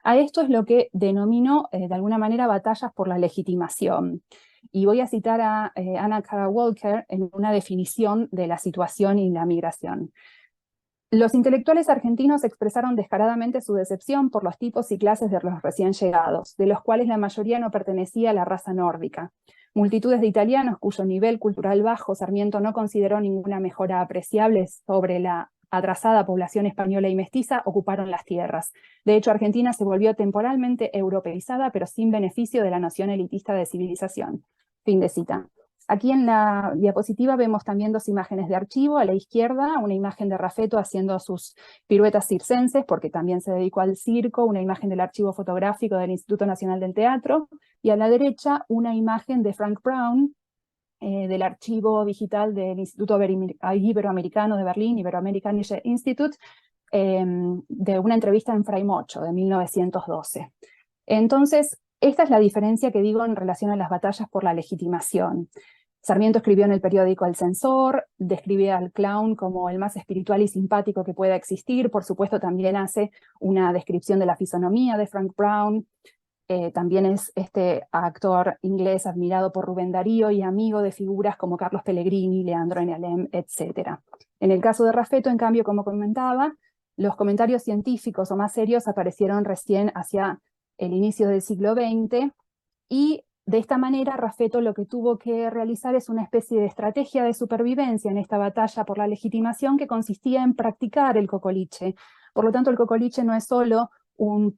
A esto es lo que denominó de alguna manera batallas por la legitimación. Y voy a citar a Anna Cara Walker en una definición de la situación y la migración. Los intelectuales argentinos expresaron descaradamente su decepción por los tipos y clases de los recién llegados, de los cuales la mayoría no pertenecía a la raza nórdica. Multitudes de italianos cuyo nivel cultural bajo Sarmiento no consideró ninguna mejora apreciable sobre la atrasada población española y mestiza, ocuparon las tierras. De hecho, Argentina se volvió temporalmente europeizada, pero sin beneficio de la noción elitista de civilización. Fin de cita. Aquí en la diapositiva vemos también dos imágenes de archivo. A la izquierda, una imagen de Raffetto haciendo sus piruetas circenses, porque también se dedicó al circo, una imagen del archivo fotográfico del Instituto Nacional del Teatro, y a la derecha, una imagen de Frank Brown, del archivo digital del Instituto Iberoamericano de Berlín, Iberoamerikanische Institut, de una entrevista en Fraimocho de 1912. Entonces, esta es la diferencia que digo en relación a las batallas por la legitimación. Sarmiento escribió en el periódico El Censor, describe al clown como el más espiritual y simpático que pueda existir. Por supuesto, también hace una descripción de la fisonomía de Frank Brown. También es este actor inglés admirado por Rubén Darío y amigo de figuras como Carlos Pellegrini, Leandro N. Alem, etc. En el caso de Raffetto, en cambio, como comentaba, los comentarios científicos o más serios aparecieron recién hacia el inicio del siglo XX, y de esta manera Raffetto lo que tuvo que realizar es una especie de estrategia de supervivencia en esta batalla por la legitimación que consistía en practicar el cocoliche. Por lo tanto, el cocoliche no es solo un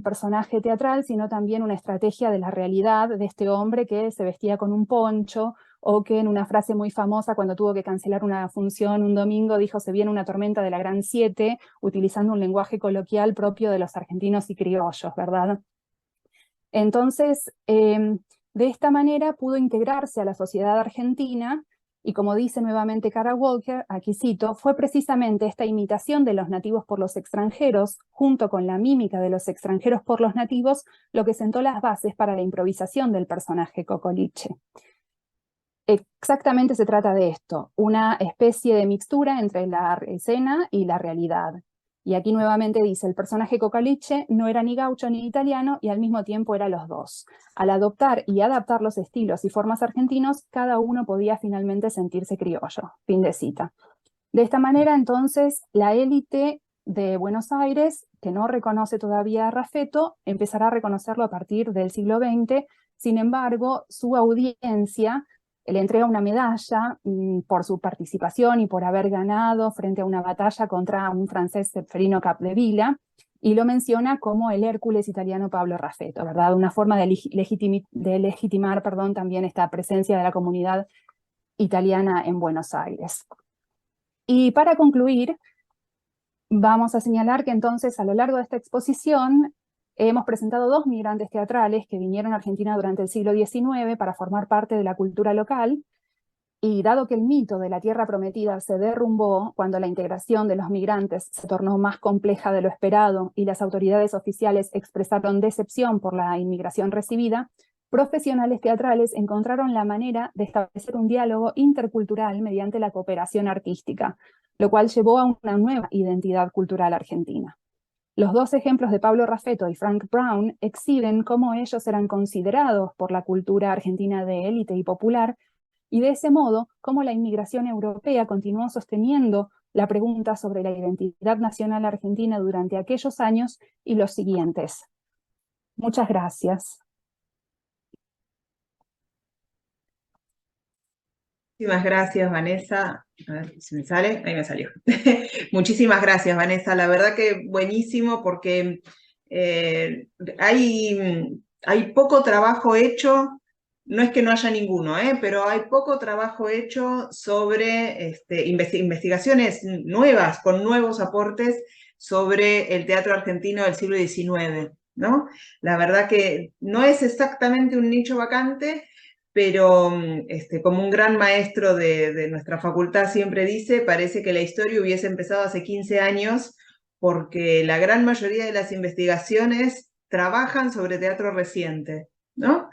personaje teatral, sino también una estrategia de la realidad de este hombre que se vestía con un poncho, o que en una frase muy famosa, cuando tuvo que cancelar una función un domingo, dijo: se viene una tormenta de la Gran Siete, utilizando un lenguaje coloquial propio de los argentinos y criollos, ¿verdad? Entonces, de esta manera pudo integrarse a la sociedad argentina, y como dice nuevamente Kara Walker, aquí cito, fue precisamente esta imitación de los nativos por los extranjeros, junto con la mímica de los extranjeros por los nativos, lo que sentó las bases para la improvisación del personaje cocoliche. Exactamente se trata de esto, una especie de mixtura entre la escena y la realidad. Y aquí nuevamente dice: el personaje cocoliche no era ni gaucho ni italiano, y al mismo tiempo era los dos. Al adoptar y adaptar los estilos y formas argentinos, cada uno podía finalmente sentirse criollo. Fin de cita. De esta manera, entonces, la élite de Buenos Aires, que no reconoce todavía a Raffetto, empezará a reconocerlo a partir del siglo XX. Sin embargo, su audiencia le entrega una medalla por su participación y por haber ganado frente a una batalla contra un francés, Ceferino Capdevila, y lo menciona como el Hércules italiano Pablo Raffetto, ¿verdad? Una forma de legitimar, también esta presencia de la comunidad italiana en Buenos Aires. Y para concluir, vamos a señalar que entonces a lo largo de esta exposición hemos presentado dos migrantes teatrales que vinieron a Argentina durante el siglo XIX para formar parte de la cultura local, y dado que el mito de la tierra prometida se derrumbó cuando la integración de los migrantes se tornó más compleja de lo esperado y las autoridades oficiales expresaron decepción por la inmigración recibida, profesionales teatrales encontraron la manera de establecer un diálogo intercultural mediante la cooperación artística, lo cual llevó a una nueva identidad cultural argentina. Los dos ejemplos de Pablo Raffetto y Frank Brown exhiben cómo ellos eran considerados por la cultura argentina de élite y popular, y de ese modo cómo la inmigración europea continuó sosteniendo la pregunta sobre la identidad nacional argentina durante aquellos años y los siguientes. Muchas gracias.
Muchísimas gracias, Vanessa. A ver si me sale. Ahí me salió. Muchísimas gracias, Vanessa. La verdad que buenísimo, porque hay poco trabajo hecho. No es que no haya ninguno, pero hay poco trabajo hecho sobre investigaciones nuevas, con nuevos aportes sobre el teatro argentino del siglo XIX, ¿no? La verdad que no es exactamente un nicho vacante, pero como un gran maestro de nuestra facultad siempre dice, parece que la historia hubiese empezado hace 15 años, porque la gran mayoría de las investigaciones trabajan sobre teatro reciente, ¿no?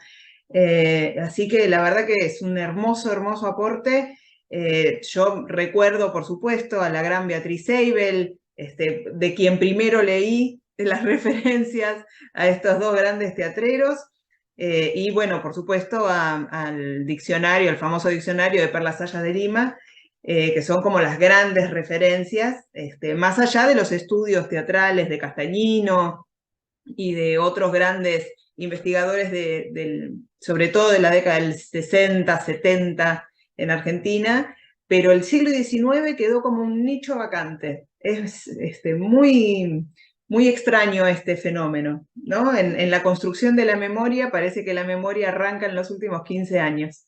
Así que la verdad que es un hermoso, hermoso aporte. Yo recuerdo, por supuesto, a la gran Beatriz Seibel, de quien primero leí las referencias a estos dos grandes teatreros. Y bueno, por supuesto, al diccionario, al famoso diccionario de Perlas Sayas de Lima, que son como las grandes referencias, más allá de los estudios teatrales de Castañino y de otros grandes investigadores sobre todo de la década del 60, 70 en Argentina, pero el siglo XIX quedó como un nicho vacante. Es muy, muy extraño este fenómeno, ¿no? En la construcción de la memoria parece que la memoria arranca en los últimos 15 años.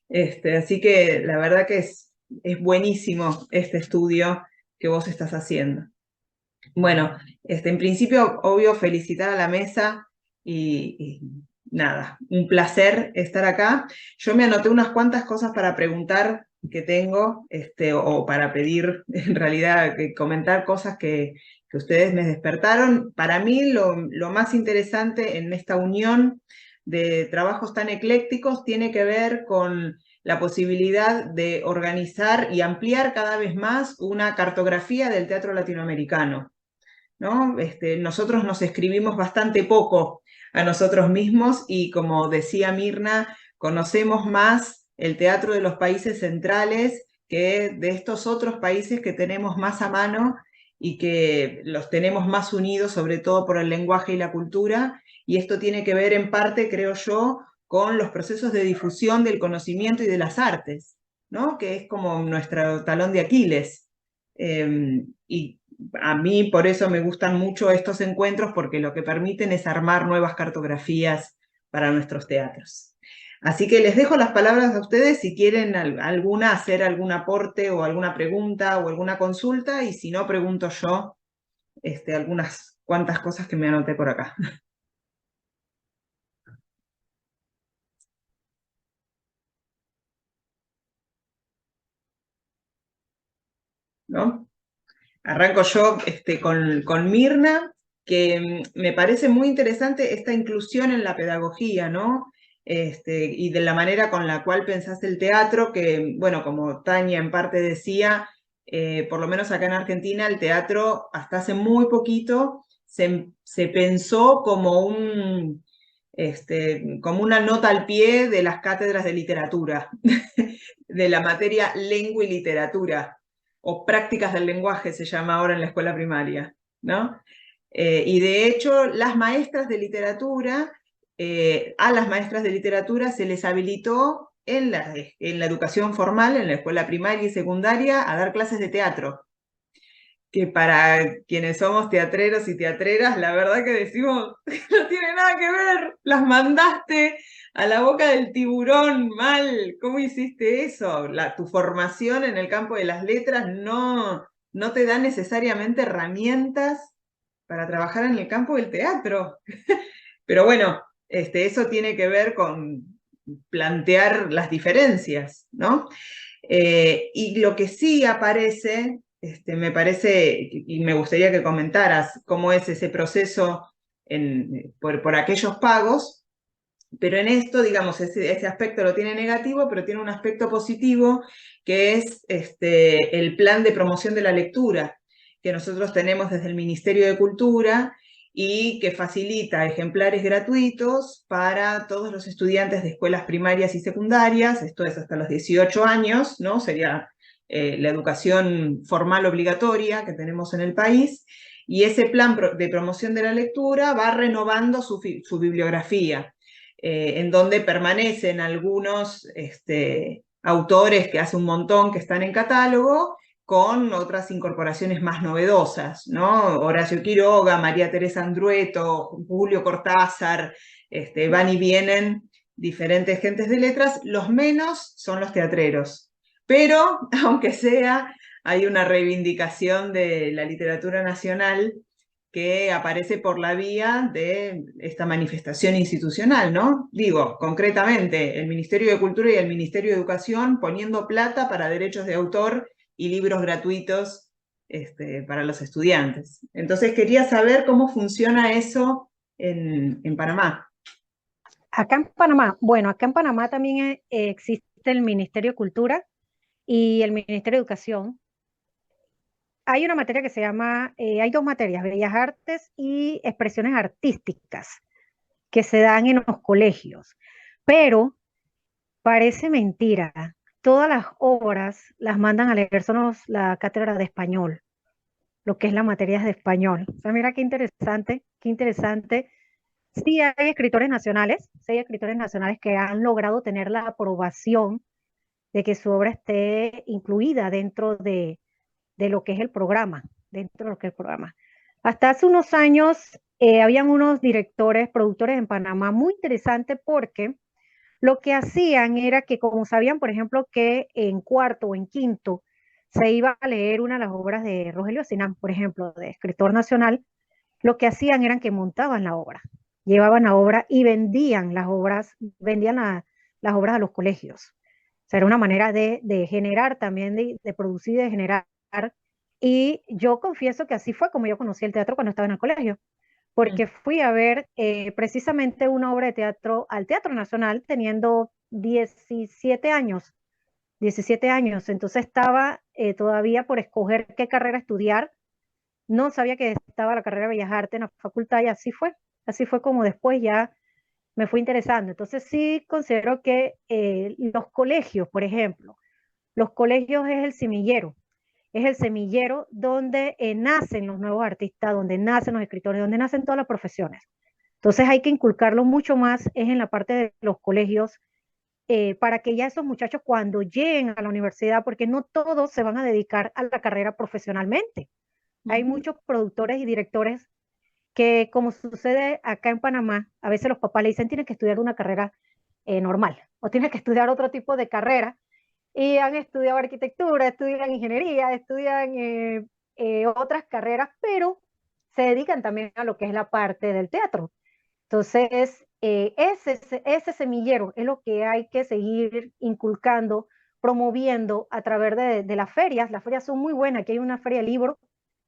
Así que la verdad que es buenísimo este estudio que vos estás haciendo. Bueno, en principio, obvio, felicitar a la mesa y nada, un placer estar acá. Yo me anoté unas cuantas cosas para preguntar que tengo, o para pedir, en realidad, comentar cosas que ustedes me despertaron. Para mí, lo más interesante en esta unión de trabajos tan eclécticos tiene que ver con la posibilidad de organizar y ampliar cada vez más una cartografía del teatro latinoamericano, ¿no? Nosotros nos escribimos bastante poco a nosotros mismos y, como decía Mirna, conocemos más el teatro de los países centrales que de estos otros países que tenemos más a mano y que los tenemos más unidos, sobre todo por el lenguaje y la cultura, y esto tiene que ver en parte, creo yo, con los procesos de difusión del conocimiento y de las artes, ¿no? Que es como nuestro talón de Aquiles. Y a mí por eso me gustan mucho estos encuentros, porque lo que permiten es armar nuevas cartografías para nuestros teatros. Así que les dejo las palabras a ustedes si quieren hacer algún aporte o alguna pregunta o alguna consulta, y si no, pregunto yo algunas cuantas cosas que me anoté por acá. ¿No? Arranco yo con Mirna, que me parece muy interesante esta inclusión en la pedagogía, ¿no? Y de la manera con la cual pensás el teatro, que, bueno, como Tania en parte decía, por lo menos acá en Argentina, el teatro hasta hace muy poquito se pensó como como una nota al pie de las cátedras de literatura, de la materia lengua y literatura, o prácticas del lenguaje se llama ahora en la escuela primaria, ¿no? Y de hecho, las maestras de literatura, a las maestras de literatura se les habilitó en la educación formal, en la escuela primaria y secundaria, a dar clases de teatro. Que para quienes somos teatreros y teatreras, la verdad que decimos, no tiene nada que ver, las mandaste a la boca del tiburón mal. ¿Cómo hiciste eso? Tu formación en el campo de las letras no te da necesariamente herramientas para trabajar en el campo del teatro. Pero bueno, eso tiene que ver con plantear las diferencias, ¿no? Y lo que sí aparece, me parece, y me gustaría que comentaras cómo es ese proceso por aquellos pagos, pero en esto, digamos, ese aspecto lo tiene negativo, pero tiene un aspecto positivo, que es el plan de promoción de la lectura que nosotros tenemos desde el Ministerio de Cultura y que facilita ejemplares gratuitos para todos los estudiantes de escuelas primarias y secundarias, esto es hasta los 18 años, ¿no? Sería la educación formal obligatoria que tenemos en el país, y ese plan de promoción de la lectura va renovando su bibliografía. En donde permanecen algunos autores que hace un montón que están en catálogo, con otras incorporaciones más novedosas, ¿no? Horacio Quiroga, María Teresa Andrueto, Julio Cortázar, van y vienen diferentes gentes de letras. Los menos son los teatreros, pero aunque sea, hay una reivindicación de la literatura nacional que aparece por la vía de esta manifestación institucional, ¿no? Digo, concretamente, el Ministerio de Cultura y el Ministerio de Educación poniendo plata para derechos de autor y libros gratuitos para los estudiantes. Entonces quería saber cómo funciona eso en Panamá.
Acá en Panamá, bueno, acá en Panamá también existe el Ministerio de Cultura y el Ministerio de Educación. Hay una materia que se llama, hay dos materias, Bellas Artes y Expresiones Artísticas, que se dan en los colegios. Pero parece mentira, todas las obras las mandan a leer solo la cátedra de español, lo que es la materia de español. O sea, mira qué interesante, qué interesante. Sí hay escritores nacionales, que han logrado tener la aprobación de que su obra esté incluida dentro de lo que es el programa, Hasta hace unos años habían unos directores, productores en Panamá muy interesantes, porque lo que hacían era que, como sabían, por ejemplo, que en cuarto o en quinto se iba a leer una de las obras de Rogelio Sinan, por ejemplo, de escritor nacional, lo que hacían eran que montaban la obra, llevaban la obra y vendían las obras, las obras a los colegios. O sea, era una manera de generar también, de producir, de generar. Y yo confieso que así fue como yo conocí el teatro cuando estaba en el colegio, porque fui a ver precisamente una obra de teatro al Teatro Nacional teniendo 17 años, 17 años, entonces estaba todavía por escoger qué carrera estudiar, no sabía que estaba la carrera de Bellas Artes en la facultad y así fue como después ya me fue interesando. Entonces sí considero que los colegios, por ejemplo, los colegios es el semillero donde nacen los nuevos artistas, donde nacen los escritores, donde nacen todas las profesiones. Entonces hay que inculcarlo mucho más es en la parte de los colegios para que ya esos muchachos cuando lleguen a la universidad, porque no todos se van a dedicar a la carrera profesionalmente. Hay muchos productores y directores que, como sucede acá en Panamá, a veces los papás le dicen tienes que estudiar una carrera normal o tienes que estudiar otro tipo de carrera y han estudiado arquitectura, estudian ingeniería, estudian otras carreras, pero se dedican también a lo que es la parte del teatro. Entonces, ese semillero es lo que hay que seguir inculcando, promoviendo a través de las ferias. Las ferias son muy buenas. Aquí hay una feria de libros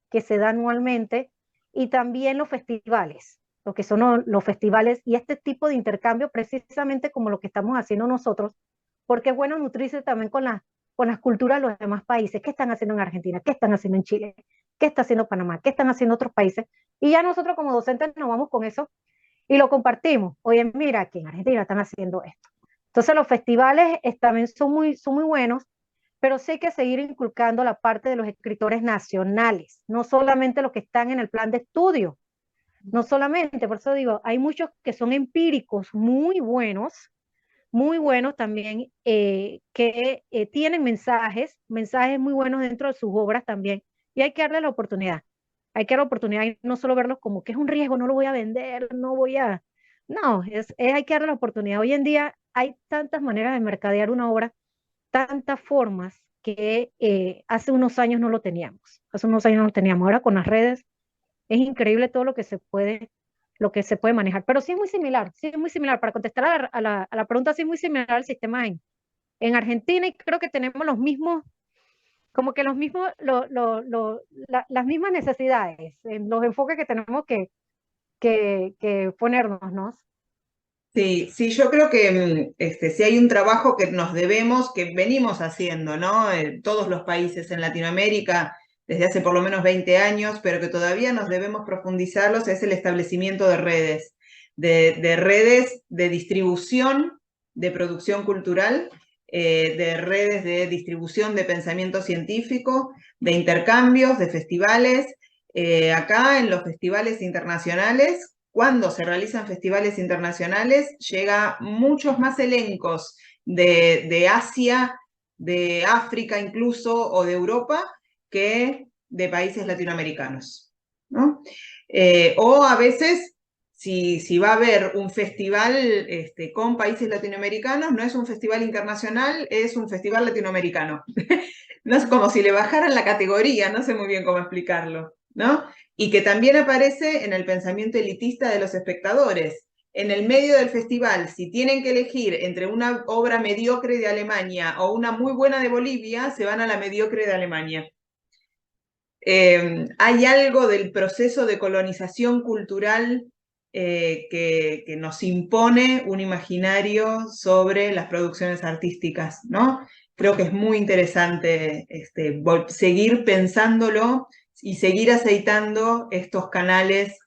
que se da anualmente y también los festivales, lo que son los festivales y este tipo de intercambio precisamente como lo que estamos haciendo nosotros, porque es bueno nutrirse también con las culturas de los demás países. ¿Qué están haciendo en Argentina? ¿Qué están haciendo en Chile? ¿Qué está haciendo Panamá? ¿Qué están haciendo otros países? Y ya nosotros como docentes nos vamos con eso y lo compartimos. Oye, mira, aquí en Argentina están haciendo esto. Entonces los festivales también son muy buenos, pero sí hay que seguir inculcando la parte de los escritores nacionales, no solamente los que están en el plan de estudio, no solamente, por eso digo, hay muchos que son empíricos muy buenos también, que tienen mensajes muy buenos dentro de sus obras también, y hay que darle la oportunidad. Hay que darle la oportunidad y no solo verlos como que es un riesgo, no lo voy a vender, no voy a... No, hay que darle la oportunidad. Hoy en día hay tantas maneras de mercadear una obra, tantas formas que hace unos años no lo teníamos. Hace unos años no lo teníamos. Ahora con las redes es increíble todo lo que se puede manejar. Pero sí es muy similar. Para contestar a la pregunta, sí es muy similar al sistema en Argentina y creo que tenemos los mismos, como que los mismos, las mismas necesidades, en los enfoques que tenemos que ponernos, ¿no?
Sí, sí, yo creo que si hay un trabajo que nos debemos, que venimos haciendo, ¿no? Todos los países en Latinoamérica desde hace por lo menos 20 años, pero que todavía nos debemos profundizarlos, es el establecimiento de redes, de redes de distribución de producción cultural, de redes de distribución de pensamiento científico, de intercambios, de festivales. Acá en los festivales internacionales, cuando se realizan festivales internacionales, llega muchos más elencos de Asia, de África incluso, o de Europa, que de países latinoamericanos, ¿no? O a veces, si va a haber un festival con países latinoamericanos, no es un festival internacional, es un festival latinoamericano. No es como si le bajaran la categoría, no sé muy bien cómo explicarlo, ¿no? Y que también aparece en el pensamiento elitista de los espectadores. En el medio del festival, si tienen que elegir entre una obra mediocre de Alemania o una muy buena de Bolivia, se van a la mediocre de Alemania. Hay algo del proceso de colonización cultural que nos impone un imaginario sobre las producciones artísticas, ¿no? Creo que es muy interesante seguir pensándolo y seguir aceitando estos canales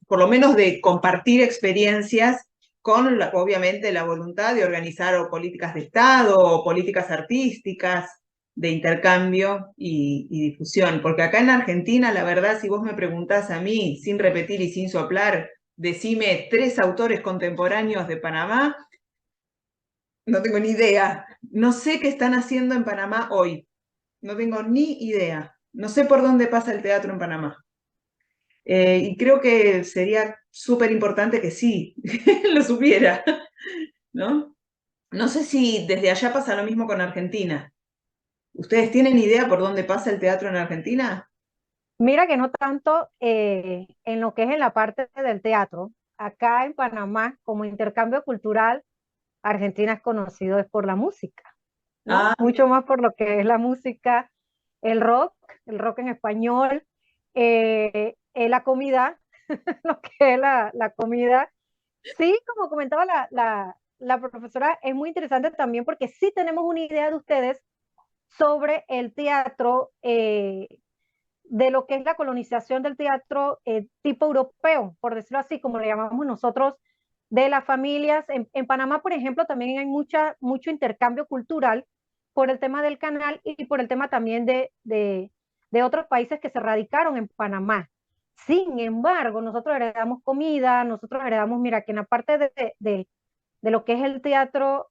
por lo menos de compartir experiencias con, obviamente, la voluntad de organizar políticas de Estado o políticas artísticas de intercambio y difusión. Porque acá en Argentina, la verdad, si vos me preguntás a mí, sin repetir y sin soplar, decime 3 autores contemporáneos de Panamá, no tengo ni idea. No sé qué están haciendo en Panamá hoy. No tengo ni idea. No sé por dónde pasa el teatro en Panamá. Y creo que sería súper importante que sí, lo supiera, ¿no? No sé si desde allá pasa lo mismo con Argentina. ¿Ustedes tienen idea por dónde pasa el teatro en Argentina?
Mira que no tanto en lo que es en la parte del teatro. Acá en Panamá, como intercambio cultural, Argentina es conocido es por la música, ¿no?
Ah,
Mucho más por lo que es la música, el el rock en español, la comida, lo que es la comida. Sí, como comentaba la profesora es muy interesante también porque sí tenemos una idea de ustedes sobre el teatro, de lo que es la colonización del teatro tipo europeo, por decirlo así, como le llamamos nosotros, de las familias. En Panamá, por ejemplo, también hay mucho intercambio cultural por el tema del canal y por el tema también de otros países que se radicaron en Panamá. Sin embargo, nosotros heredamos comida, nosotros heredamos, mira, que en la parte de lo que es el teatro,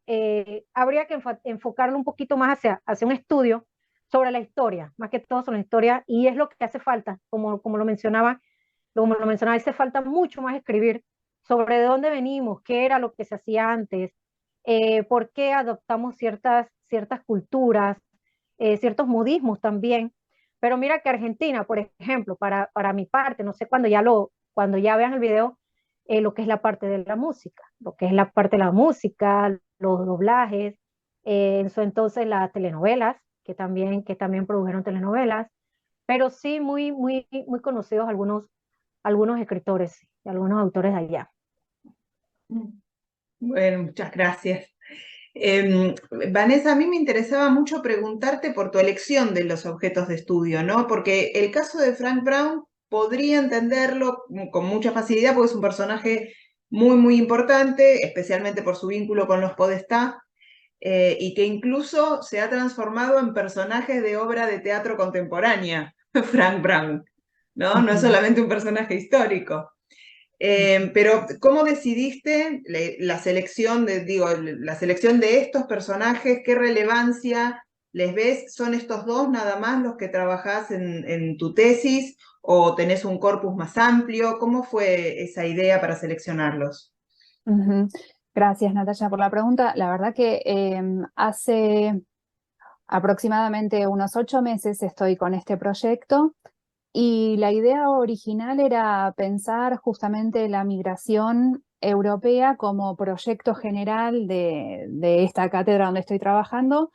habría que enfocarlo un poquito más hacia un estudio sobre la historia, más que todo sobre la historia, y es lo que hace falta, como lo mencionaba, hace falta mucho más escribir sobre de dónde venimos, qué era lo que se hacía antes, por qué adoptamos ciertas culturas, ciertos modismos también. Pero mira que Argentina, por ejemplo, para mi parte, no sé cuando ya vean el video, lo que es la parte de la música, lo que es la parte de la música, los doblajes, en su entonces las telenovelas, que también produjeron telenovelas, pero sí muy conocidos algunos escritores y algunos autores de allá.
Bueno, muchas gracias. Vanessa, a mí me interesaba mucho preguntarte por tu elección de los objetos de estudio, ¿no? Porque el caso de Frank Brown podría entenderlo con mucha facilidad porque es un personaje muy importante, especialmente por su vínculo con los Podestá, y que incluso se ha transformado en personaje de obra de teatro contemporánea, Frank Brown, ¿no? No es solamente un personaje histórico. Pero, ¿cómo decidiste la selección de estos personajes? ¿Qué relevancia les ves? ¿Son estos dos nada más los que trabajás en tu tesis o tenés un corpus más amplio? ¿Cómo fue esa idea para seleccionarlos?
Gracias, Natalia, por la pregunta. La verdad que hace aproximadamente unos 8 meses estoy con este proyecto. Y la idea original era pensar justamente la migración europea como proyecto general de esta cátedra donde estoy trabajando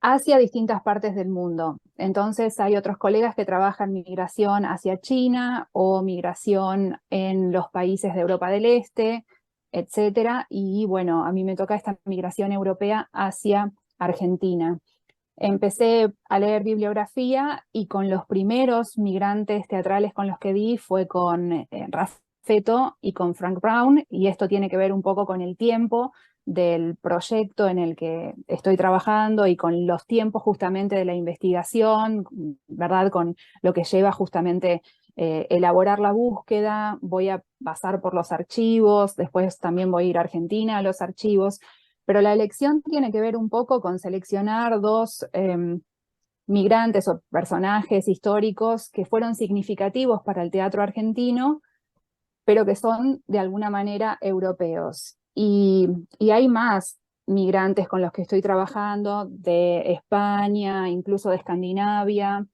hacia distintas partes del mundo. Entonces hay otros colegas que trabajan migración hacia China o migración en los países de Europa del Este, etcétera. Y bueno, a mí me toca esta migración europea hacia Argentina. Empecé a leer bibliografía y con los primeros migrantes teatrales con los que di fue con Raffetto y con Frank Brown, y esto tiene que ver un poco con el tiempo del proyecto en el que estoy trabajando y con los tiempos justamente de la investigación, ¿verdad? Con lo que lleva justamente elaborar la búsqueda. Voy a pasar por los archivos, después también voy a ir a Argentina a los archivos. Pero la elección tiene que ver un poco con seleccionar dos migrantes o personajes históricos que fueron significativos para el teatro argentino, pero que son de alguna manera europeos. Y hay más migrantes con los que estoy trabajando, de España, incluso de Escandinavia.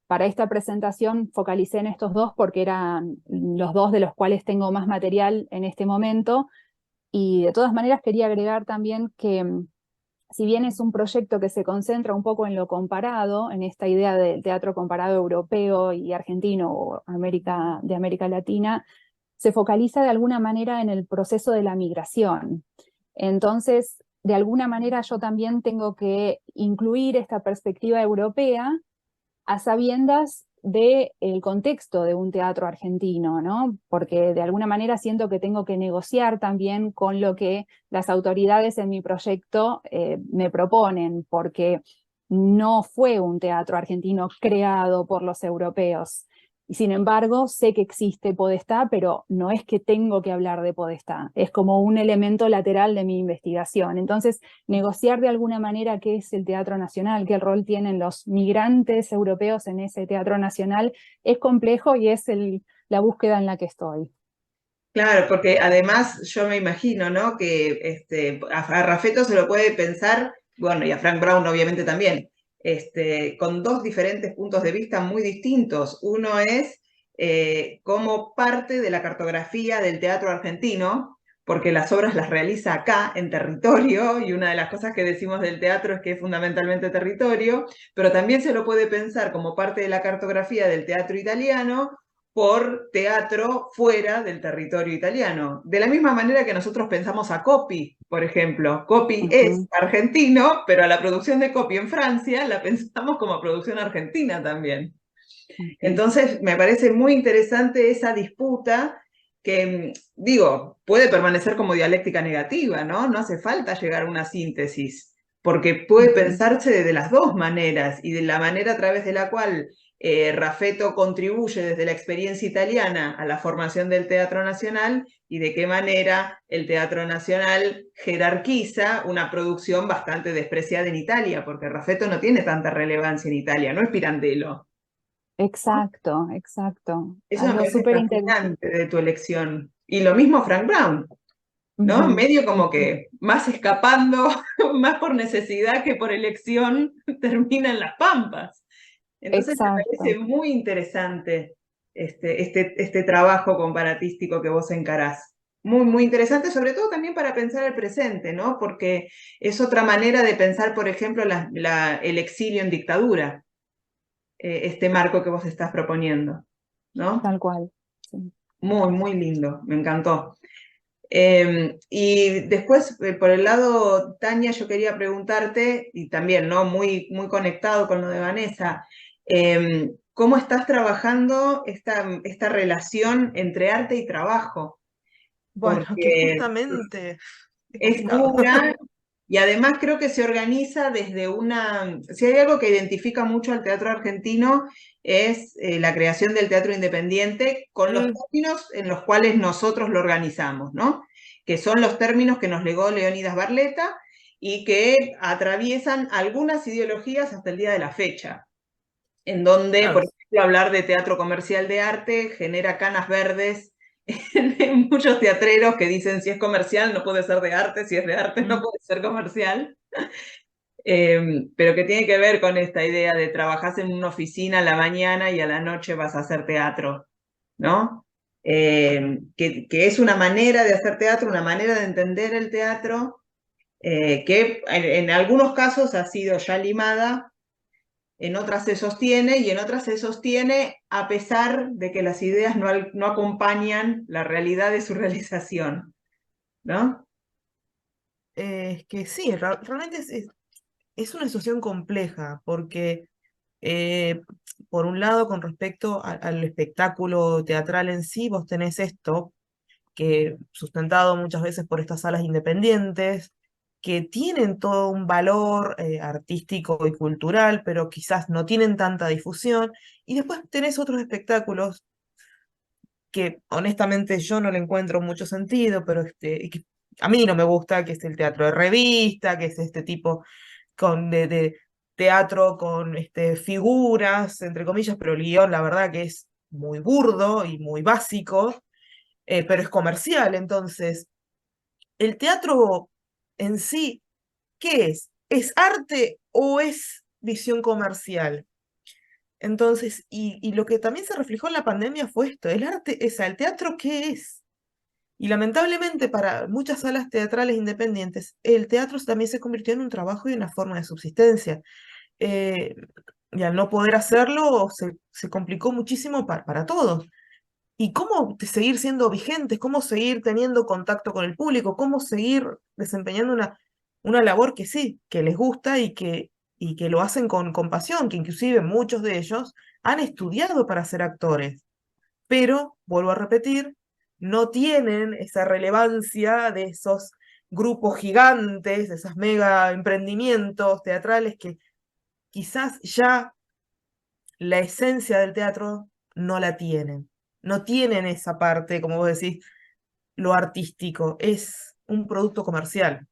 Para esta presentación focalicé en estos dos porque eran los dos de los cuales tengo más material en este momento. Y de todas maneras quería agregar también que si bien es un proyecto que se concentra un poco en lo comparado, en esta idea del teatro comparado europeo y argentino o de América Latina, se focaliza de alguna manera en el proceso de la migración. Entonces, de alguna manera yo también tengo que incluir esta perspectiva europea a sabiendas del contexto de un teatro argentino, ¿no? Porque de alguna manera siento que tengo que negociar también con lo que las autoridades en mi proyecto me proponen, porque no fue un teatro argentino creado por los europeos. Y sin embargo, sé que existe Podestá, pero no es que tengo que hablar de Podestá, es como un elemento lateral de mi investigación. Entonces, negociar de alguna manera qué es el teatro nacional, qué rol tienen los migrantes europeos en ese teatro nacional, es complejo y es la búsqueda en la que estoy.
Claro, porque además yo me imagino, ¿no? Que a Raffetto se lo puede pensar, bueno, y a Frank Brown obviamente también, con dos diferentes puntos de vista muy distintos. Uno es como parte de la cartografía del teatro argentino, porque las obras las realiza acá, en territorio, y una de las cosas que decimos del teatro es que es fundamentalmente territorio, pero también se lo puede pensar como parte de la cartografía del teatro italiano, por teatro fuera del territorio italiano. De la misma manera que nosotros pensamos a Copy, por ejemplo. Copy es argentino, pero a la producción de Copy en Francia la pensamos como producción argentina también. Entonces, me parece muy interesante esa disputa que, digo, puede permanecer como dialéctica negativa, ¿no? No hace falta llegar a una síntesis, porque puede pensarse de las dos maneras y de la manera a través de la cual Raffetto contribuye desde la experiencia italiana a la formación del Teatro Nacional y de qué manera el Teatro Nacional jerarquiza una producción bastante despreciada en Italia, porque Raffetto no tiene tanta relevancia en Italia, no es Pirandello.
Exacto, exacto.
Eso me
Algo
parece
súper interesante.
fascinante de tu elección. Y lo mismo Frank Brown, ¿no? Medio como que más escapando, más por necesidad que por elección, termina en las Pampas. Entonces me parece
Exacto.
muy interesante este trabajo comparatístico que vos encarás. Muy, muy interesante, sobre todo también para pensar el presente, ¿no? Porque es otra manera de pensar, por ejemplo, el exilio en dictadura, este marco que vos estás proponiendo, ¿no?
Tal cual. Sí.
Muy, muy lindo, me encantó. Y después, por el lado, Tania, yo quería preguntarte, y también, ¿no? Muy, muy conectado con lo de Vanessa, ¿cómo estás trabajando esta relación entre arte y trabajo?
Bueno, que
Porque
justamente es
es
complicado.
dura y además creo que se organiza desde si hay algo que identifica mucho al teatro argentino es la creación del teatro independiente con los términos en los cuales nosotros lo organizamos, ¿no? Que son los términos que nos legó Leónidas Barletta y que atraviesan algunas ideologías hasta el día de la fecha, en donde, por ejemplo, hablar de teatro comercial de arte genera canas verdes en muchos teatreros que dicen si es comercial no puede ser de arte, si es de arte no puede ser comercial, pero que tiene que ver con esta idea de trabajar en una oficina a la mañana y a la noche vas a hacer teatro, ¿no? Que es una manera de hacer teatro, una manera de entender el teatro, que en algunos casos ha sido ya limada, en otras se sostiene y en otras se sostiene a pesar de que las ideas no acompañan la realidad de su realización, ¿no?
Es que sí, realmente es una situación compleja, porque por un lado, con respecto al espectáculo teatral en sí, vos tenés esto, que sustentado muchas veces por estas salas independientes, que tienen todo un valor artístico y cultural, pero quizás no tienen tanta difusión, y después tenés otros espectáculos que honestamente yo no le encuentro mucho sentido, pero que a mí no me gusta, que es el teatro de revista, que es este tipo de teatro con figuras, entre comillas, pero el guión la verdad que es muy burdo y muy básico, pero es comercial. Entonces, el teatro en sí, ¿qué es? ¿Es arte o es visión comercial? Entonces, y lo que también se reflejó en la pandemia fue esto, el arte, el teatro, ¿qué es? Y lamentablemente para muchas salas teatrales independientes, el teatro también se convirtió en un trabajo y una forma de subsistencia. eh, y al no poder hacerlo, se complicó muchísimo para todos. ¿Y cómo seguir siendo vigentes? ¿Cómo seguir teniendo contacto con el público? ¿Cómo seguir desempeñando una labor que sí, que les gusta y que lo hacen con pasión? Que inclusive muchos de ellos han estudiado para ser actores, pero, vuelvo a repetir, no tienen esa relevancia de esos grupos gigantes, de esos mega emprendimientos teatrales que quizás ya la esencia del teatro no la tienen. No tienen esa parte, como vos decís, lo artístico, es un producto comercial.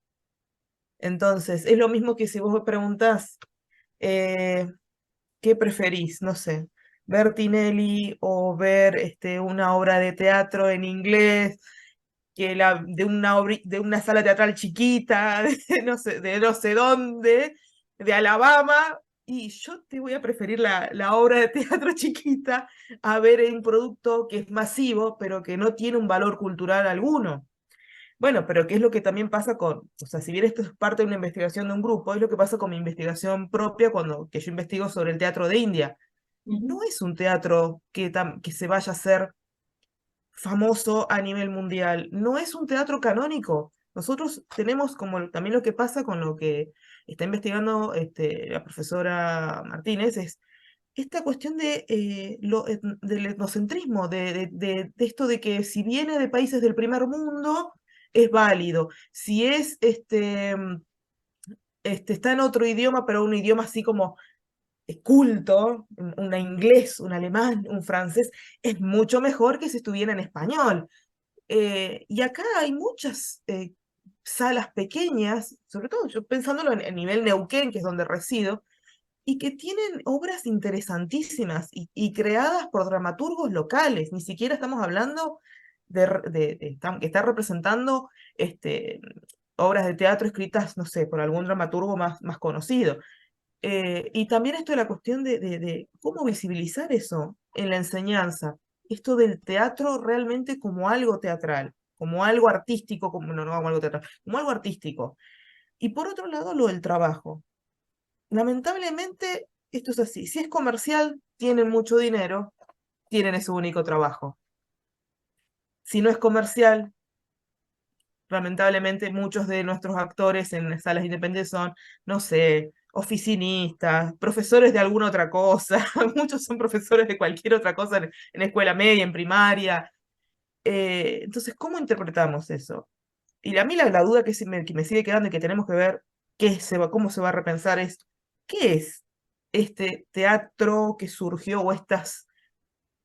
Entonces, es lo mismo que si vos me preguntás, eh, ¿qué preferís? No sé, ver Tinelli o ver una obra de teatro en inglés de una sala teatral chiquita, de no sé dónde, de Alabama, y yo te voy a preferir la obra de teatro chiquita a ver un producto que es masivo, pero que no tiene un valor cultural alguno. Bueno, pero ¿qué es lo que también pasa o sea, si bien esto es parte de una investigación de un grupo, es lo que pasa con mi investigación propia que yo investigo sobre el teatro de India. no es un teatro que se vaya a hacer famoso a nivel mundial, no es un teatro canónico. Nosotros tenemos como también lo que pasa con lo que está investigando la profesora Martínez, es esta cuestión del etnocentrismo, de esto de que si viene de países del primer mundo, es válido. Si es está en otro idioma, pero un idioma así como culto, un inglés, un alemán, un francés, es mucho mejor que si estuviera en español. Y acá hay muchas salas pequeñas, sobre todo yo pensándolo en nivel Neuquén, que es donde resido, y que tienen obras interesantísimas y creadas por dramaturgos locales. Ni siquiera estamos hablando que está representando obras de teatro escritas, no sé, por algún dramaturgo más conocido. Y también esto de la cuestión de cómo visibilizar eso en la enseñanza, esto del teatro realmente como algo teatral, como algo artístico, no como algo teatral, como algo artístico. Y por otro lado, lo del trabajo. Lamentablemente, esto es así. Si es comercial, tienen mucho dinero, tienen ese único trabajo. Si no es comercial, lamentablemente muchos de nuestros actores en salas independientes son, no sé, oficinistas, profesores de alguna otra cosa, muchos son profesores de cualquier otra cosa en escuela media, en primaria. Entonces, ¿cómo interpretamos eso? Y a mí la duda que me sigue quedando y que tenemos que ver cómo se va a repensar es, ¿qué es este teatro que surgió o estas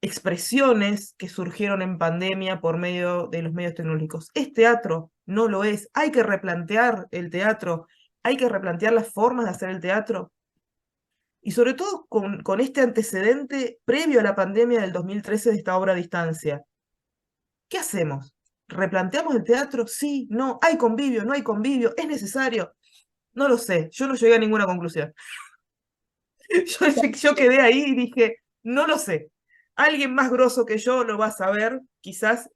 expresiones que surgieron en pandemia por medio de los medios tecnológicos? ¿Es teatro? No lo es. Hay que replantear el teatro, hay que replantear las formas de hacer el teatro. Y sobre todo con este antecedente previo a la pandemia del 2013 de esta obra a distancia. ¿Qué hacemos? ¿Replanteamos el teatro? Sí, no. ¿Hay convivio? ¿No hay convivio? ¿Es necesario? No lo sé. Yo no llegué a ninguna conclusión. Yo quedé ahí y dije, no lo sé. Alguien más grosso que yo lo va a saber. Quizás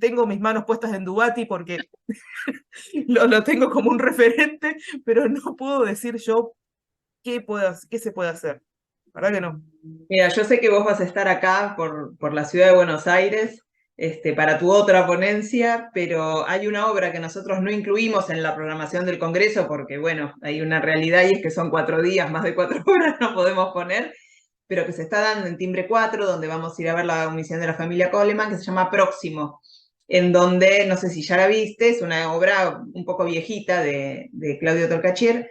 tengo mis manos puestas en Dubati porque lo tengo como un referente, pero no puedo decir yo qué se puede hacer. ¿Verdad que no?
Mira, yo sé que vos vas a estar acá por la ciudad de Buenos Aires para tu otra ponencia, pero hay una obra que nosotros no incluimos en la programación del Congreso porque, bueno, hay una realidad y es que son 4 días, más de 4 horas no podemos poner, pero que se está dando en Timbre 4, donde vamos a ir a ver la misión de la familia Coleman, que se llama Próximo, en donde, no sé si ya la viste, es una obra un poco viejita de Claudio Tolcachier,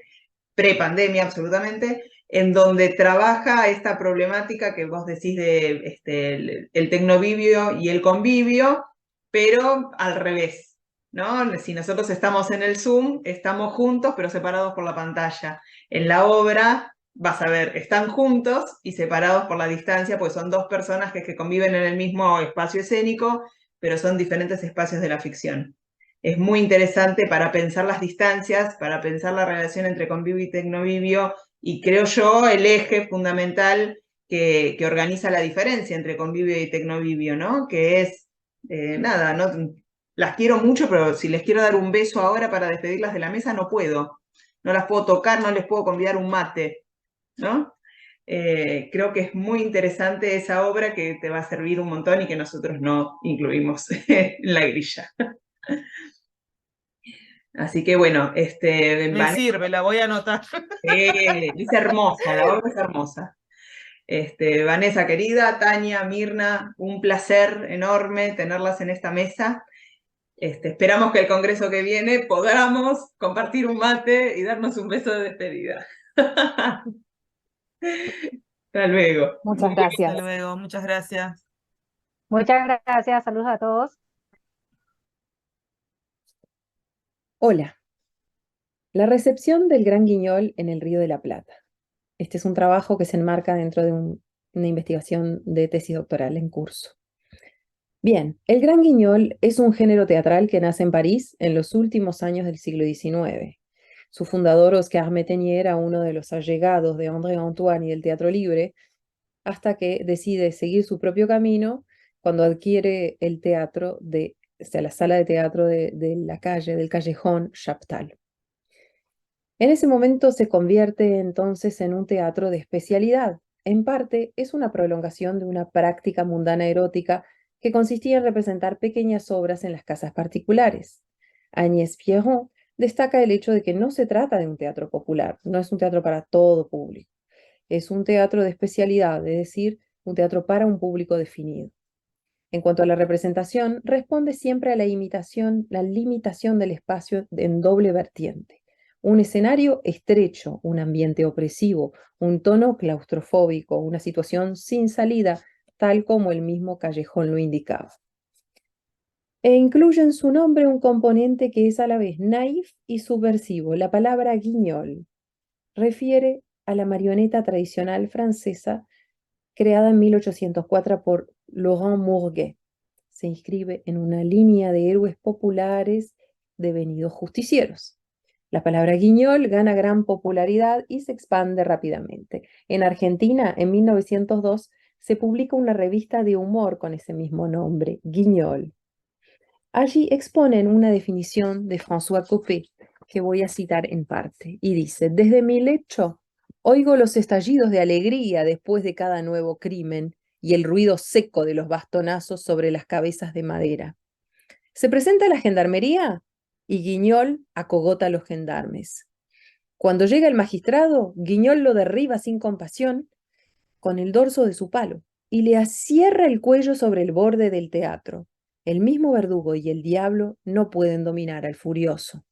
pre-pandemia absolutamente, en donde trabaja esta problemática que vos decís de el tecnovivio y el convivio, pero al revés, ¿no? Si nosotros estamos en el Zoom, estamos juntos, pero separados por la pantalla. En la obra vas a ver, están juntos y separados por la distancia, pues son dos personas que conviven en el mismo espacio escénico, pero son diferentes espacios de la ficción. Es muy interesante para pensar las distancias, para pensar la relación entre convivio y tecnovivio, y creo yo el eje fundamental que organiza la diferencia entre convivio y tecnovivio, ¿no? Que es, nada, no, las quiero mucho, pero si les quiero dar un beso ahora para despedirlas de la mesa, no puedo. No las puedo tocar, no les puedo convidar un mate, ¿no? Creo que es muy interesante esa obra que te va a servir un montón y que nosotros no incluimos en la grilla. Así que bueno,
Me sirve, la voy a anotar.
es hermosa, la obra es hermosa. Vanessa querida, Tania, Mirna, un placer enorme tenerlas en esta mesa. Esperamos que el congreso que viene podamos compartir un mate y darnos un beso de despedida. Hasta luego.
Muchas
Hasta
gracias.
luego, muchas gracias.
Muchas gracias, saludos a todos.
Hola. La recepción del Gran Guiñol en el Río de la Plata. Este es un trabajo que se enmarca dentro de una investigación de tesis doctoral en curso. Bien, el Gran Guiñol es un género teatral que nace en París en los últimos años del siglo XIX. Su fundador, Oscar Métainier, era uno de los allegados de André Antoine y del teatro libre, hasta que decide seguir su propio camino cuando adquiere el teatro la sala de teatro de la calle, del callejón Chaptal. En ese momento se convierte entonces en un teatro de especialidad, en parte, es una prolongación de una práctica mundana erótica que consistía en representar pequeñas obras en las casas particulares. Agnès Pierron destaca el hecho de que no se trata de un teatro popular, no es un teatro para todo público, es un teatro de especialidad, es decir, un teatro para un público definido. En cuanto a la representación, responde siempre a la limitación del espacio en doble vertiente. Un escenario estrecho, un ambiente opresivo, un tono claustrofóbico, una situación sin salida, tal como el mismo callejón lo indicaba. E incluye en su nombre un componente que es a la vez naif y subversivo. La palabra guignol refiere a la marioneta tradicional francesa creada en 1804 por Laurent Murguet. Se inscribe en una línea de héroes populares devenidos justicieros. La palabra guiñol gana gran popularidad y se expande rápidamente. En Argentina, en 1902, se publica una revista de humor con ese mismo nombre, Guignol. Allí exponen una definición de François Coppée, que voy a citar en parte, y dice: desde mi lecho oigo los estallidos de alegría después de cada nuevo crimen y el ruido seco de los bastonazos sobre las cabezas de madera. Se presenta la gendarmería y Guignol acogota a los gendarmes. Cuando llega el magistrado, Guignol lo derriba sin compasión con el dorso de su palo y le asierra el cuello sobre el borde del teatro. El mismo verdugo y el diablo no pueden dominar al furioso.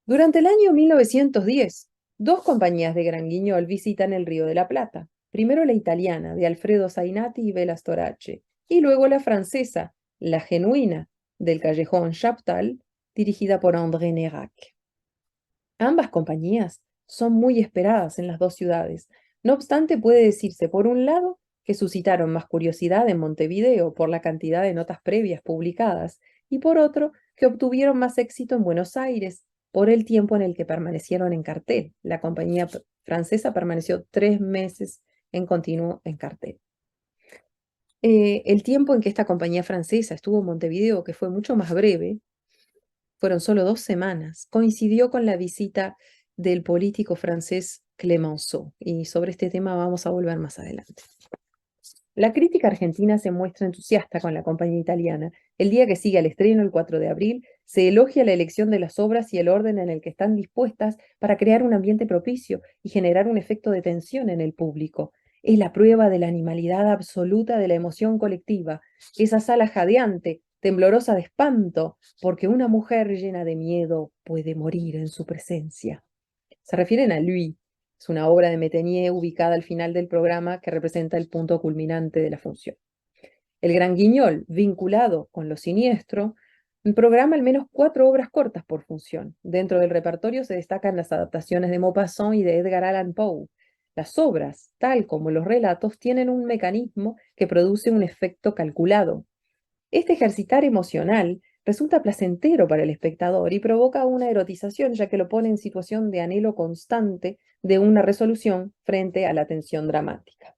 Durante el año 1910, dos compañías de Gran Guignol visitan el Río de la Plata. Primero la italiana, de Alfredo Zainati y Bela Storace, y luego la francesa, La Genuina, del Callejón Chaptal, dirigida por André Nérac. Ambas compañías son muy esperadas en las dos ciudades. No obstante, puede decirse, por un lado, que suscitaron más curiosidad en Montevideo por la cantidad de notas previas publicadas, y por otro, que obtuvieron más éxito en Buenos Aires por el tiempo en el que permanecieron en cartel. La compañía francesa permaneció 3 meses en continuo en cartel. El tiempo en que esta compañía francesa estuvo en Montevideo, que fue mucho más breve, fueron solo 2 semanas, coincidió con la visita del político francés Clemenceau, y sobre este tema vamos a volver más adelante. La crítica argentina se muestra entusiasta con la compañía italiana. El día que sigue al estreno, el 4 de abril, se elogia la elección de las obras y el orden en el que están dispuestas para crear un ambiente propicio y generar un efecto de tensión en el público. Es la prueba de la animalidad absoluta de la emoción colectiva, esa sala jadeante, temblorosa de espanto, porque una mujer llena de miedo puede morir en su presencia. Se refieren a Lui. Es una obra de Metenier ubicada al final del programa que representa el punto culminante de la función. El Gran Guignol, vinculado con lo siniestro, programa al menos 4 obras cortas por función. Dentro del repertorio se destacan las adaptaciones de Maupassant y de Edgar Allan Poe. Las obras, tal como los relatos, tienen un mecanismo que produce un efecto calculado. Este ejercitar emocional resulta placentero para el espectador y provoca una erotización, ya que lo pone en situación de anhelo constante de una resolución frente a la tensión dramática.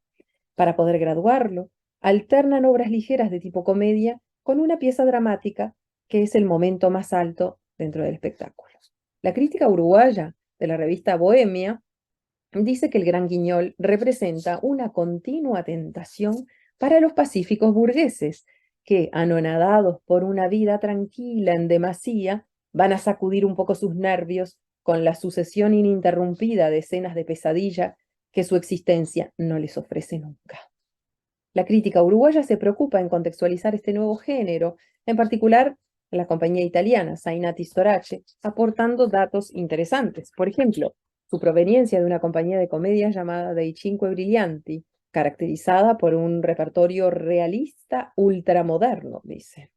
Para poder graduarlo, alternan obras ligeras de tipo comedia con una pieza dramática que es el momento más alto dentro del espectáculo. La crítica uruguaya de la revista Bohemia dice que el Gran Guignol representa una continua tentación para los pacíficos burgueses, que, anonadados por una vida tranquila en demasía, van a sacudir un poco sus nervios con la sucesión ininterrumpida de escenas de pesadilla que su existencia no les ofrece nunca. La crítica uruguaya se preocupa en contextualizar este nuevo género, en particular la compañía italiana Zainati Storace, aportando datos interesantes. Por ejemplo, su proveniencia de una compañía de comedia llamada Dei Cinque Brillanti, caracterizada por un repertorio realista ultramoderno, dice.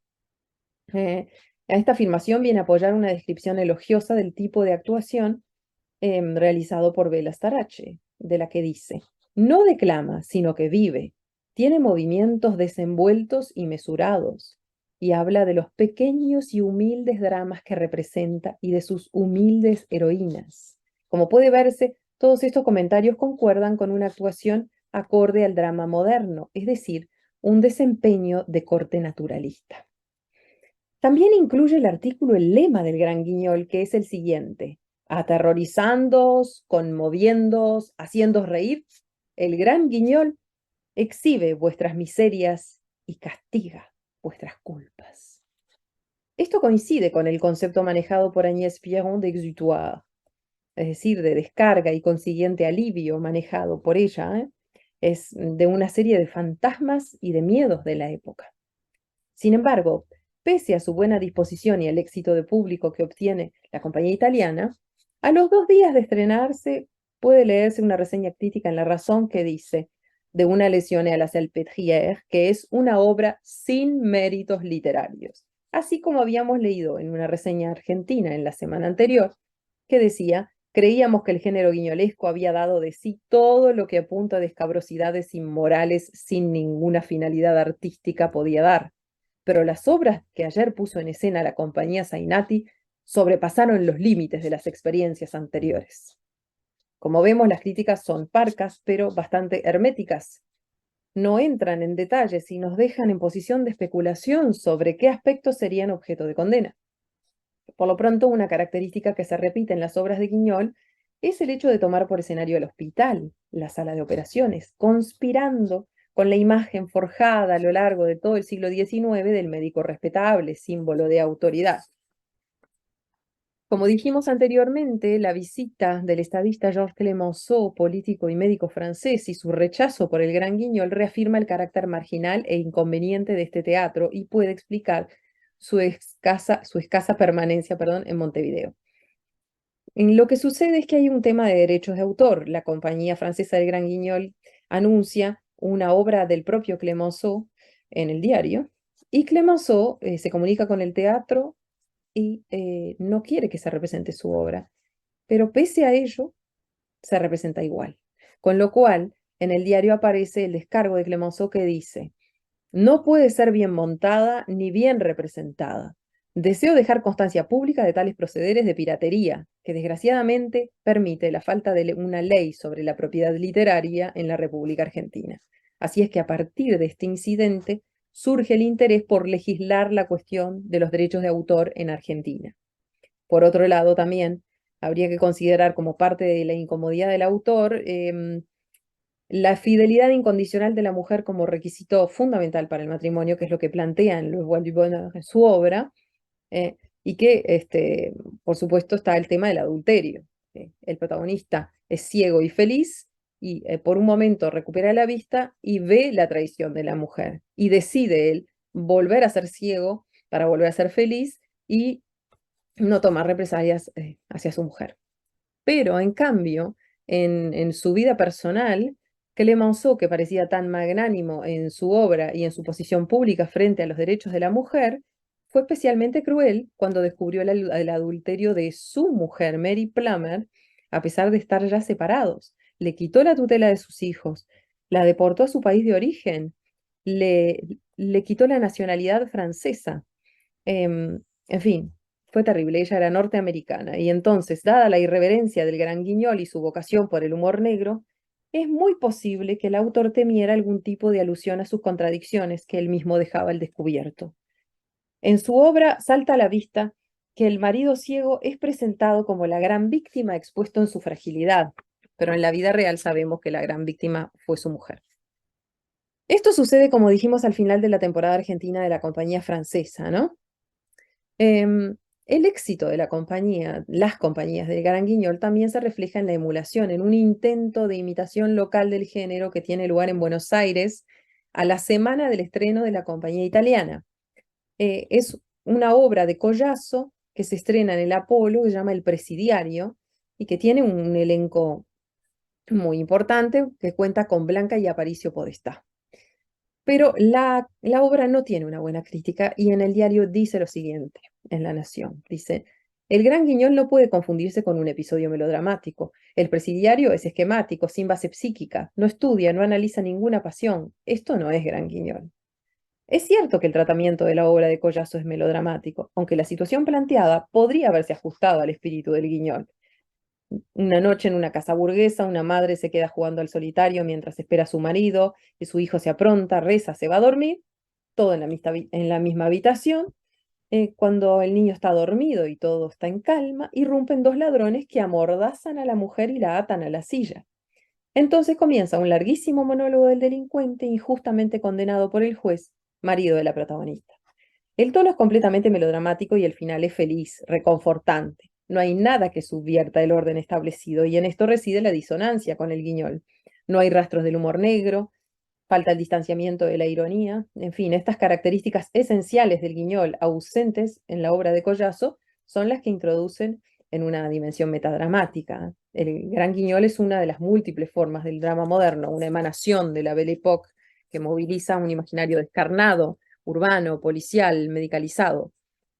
A esta afirmación viene a apoyar una descripción elogiosa del tipo de actuación realizado por Bela Storace, de la que dice: no declama, sino que vive, tiene movimientos desenvueltos y mesurados, y habla de los pequeños y humildes dramas que representa y de sus humildes heroínas. Como puede verse, todos estos comentarios concuerdan con una actuación acorde al drama moderno, es decir, un desempeño de corte naturalista. También incluye el artículo el lema del Gran Guignol, que es el siguiente: aterrorizándoos, conmoviéndoos, haciéndoos reír, el gran Guiñol exhibe vuestras miserias y castiga vuestras culpas. Esto coincide con el concepto manejado por Agnès Pierron de exutoire, es decir, de descarga y consiguiente alivio manejado por ella, es de una serie de fantasmas y de miedos de la época. Sin embargo, pese a su buena disposición y al éxito de público que obtiene la compañía italiana, a los 2 días de estrenarse puede leerse una reseña crítica en La Razón que dice de una Lezione alla Salpêtrière que es una obra sin méritos literarios, así como habíamos leído en una reseña argentina en la semana anterior que decía: creíamos que el género guiñolesco había dado de sí todo lo que a punta de escabrosidades inmorales sin ninguna finalidad artística podía dar. Pero las obras que ayer puso en escena la compañía Zainati sobrepasaron los límites de las experiencias anteriores. Como vemos, las críticas son parcas, pero bastante herméticas. No entran en detalles y nos dejan en posición de especulación sobre qué aspectos serían objeto de condena. Por lo pronto, una característica que se repite en las obras de Guiñol es el hecho de tomar por escenario el hospital, la sala de operaciones, conspirando con la imagen forjada a lo largo de todo el siglo XIX del médico respetable, símbolo de autoridad. Como dijimos anteriormente, la visita del estadista Georges Clemenceau, político y médico francés, y su rechazo por el Gran Guiñol reafirma el carácter marginal e inconveniente de este teatro y puede explicar su escasa permanencia, en Montevideo. Lo que sucede es que hay un tema de derechos de autor. La compañía francesa del Gran Guiñol anuncia una obra del propio Clemenceau en el diario, y Clemenceau se comunica con el teatro y no quiere que se represente su obra, pero pese a ello, se representa igual. Con lo cual, en el diario aparece el descargo de Clemenceau que dice: no puede ser bien montada ni bien representada. Deseo dejar constancia pública de tales procederes de piratería, que desgraciadamente permite la falta de una ley sobre la propiedad literaria en la República Argentina. Así es que a partir de este incidente surge el interés por legislar la cuestión de los derechos de autor en Argentina. Por otro lado, también habría que considerar como parte de la incomodidad del autor la fidelidad incondicional de la mujer como requisito fundamental para el matrimonio, que es lo que plantea en Le Voile du Bonheur en su obra, y que, por supuesto, está el tema del adulterio. El protagonista es ciego y feliz, y por un momento recupera la vista y ve la traición de la mujer, y decide él volver a ser ciego para volver a ser feliz y no tomar represalias hacia su mujer. Pero, en cambio, en su vida personal, Clemenceau, que parecía tan magnánimo en su obra y en su posición pública frente a los derechos de la mujer, fue especialmente cruel cuando descubrió el adulterio de su mujer, Mary Plummer, a pesar de estar ya separados. Le quitó la tutela de sus hijos, la deportó a su país de origen, le quitó la nacionalidad francesa. En fin, fue terrible. Ella era norteamericana y entonces, dada la irreverencia del Gran Guiñol y su vocación por el humor negro, es muy posible que el autor temiera algún tipo de alusión a sus contradicciones que él mismo dejaba al descubierto. En su obra salta a la vista que el marido ciego es presentado como la gran víctima expuesto en su fragilidad, pero en la vida real sabemos que la gran víctima fue su mujer. Esto sucede, como dijimos, al final de la temporada argentina de la compañía francesa, ¿no? El éxito de la compañía, las compañías del Gran Guiñol, también se refleja en la emulación, en un intento de imitación local del género que tiene lugar en Buenos Aires a la semana del estreno de la compañía italiana. Es una obra de Collazo que se estrena en el Apolo, que se llama El Presidiario, y que tiene un elenco muy importante, que cuenta con Blanca y Aparicio Podestá. Pero la obra no tiene una buena crítica y en el diario dice lo siguiente, en La Nación, dice: el Gran Guiñol no puede confundirse con un episodio melodramático. El Presidiario es esquemático, sin base psíquica, no estudia, no analiza ninguna pasión. Esto no es Gran Guiñol. Es cierto que el tratamiento de la obra de Collazo es melodramático, aunque la situación planteada podría haberse ajustado al espíritu del Guiñol. Una noche en una casa burguesa, una madre se queda jugando al solitario mientras espera a su marido, y su hijo se apronta, reza, se va a dormir, todo en la misma habitación. Cuando el niño está dormido y todo está en calma, irrumpen 2 ladrones que amordazan a la mujer y la atan a la silla. Entonces comienza un larguísimo monólogo del delincuente injustamente condenado por el juez, marido de la protagonista. El tono es completamente melodramático y el final es feliz, reconfortante. No hay nada que subvierta el orden establecido y en esto reside la disonancia con el Guiñol. No hay rastros del humor negro, falta el distanciamiento de la ironía, en fin, estas características esenciales del Guiñol ausentes en la obra de Collazo son las que introducen en una dimensión metadramática. El Gran Guiñol es una de las múltiples formas del drama moderno, una emanación de la Belle Époque que moviliza un imaginario descarnado, urbano, policial, medicalizado.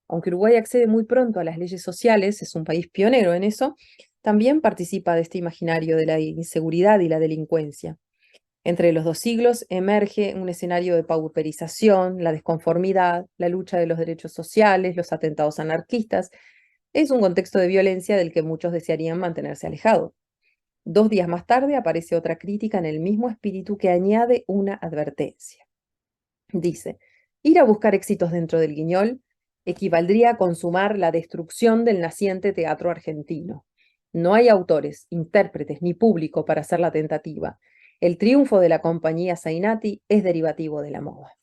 Aunque Uruguay accede muy pronto a las leyes sociales, es un país pionero en eso, también participa de este imaginario de la inseguridad y la delincuencia. Entre los dos siglos emerge un escenario de pauperización, la desconformidad, la lucha de los derechos sociales, los atentados anarquistas. Es un contexto de violencia del que muchos desearían mantenerse alejados. 2 días más tarde aparece otra crítica en el mismo espíritu que añade una advertencia. Dice, ir a buscar éxitos dentro del Guiñol equivaldría a consumar la destrucción del naciente teatro argentino. No hay autores, intérpretes ni público para hacer la tentativa. El triunfo de la compañía Zainati es derivativo de la moda.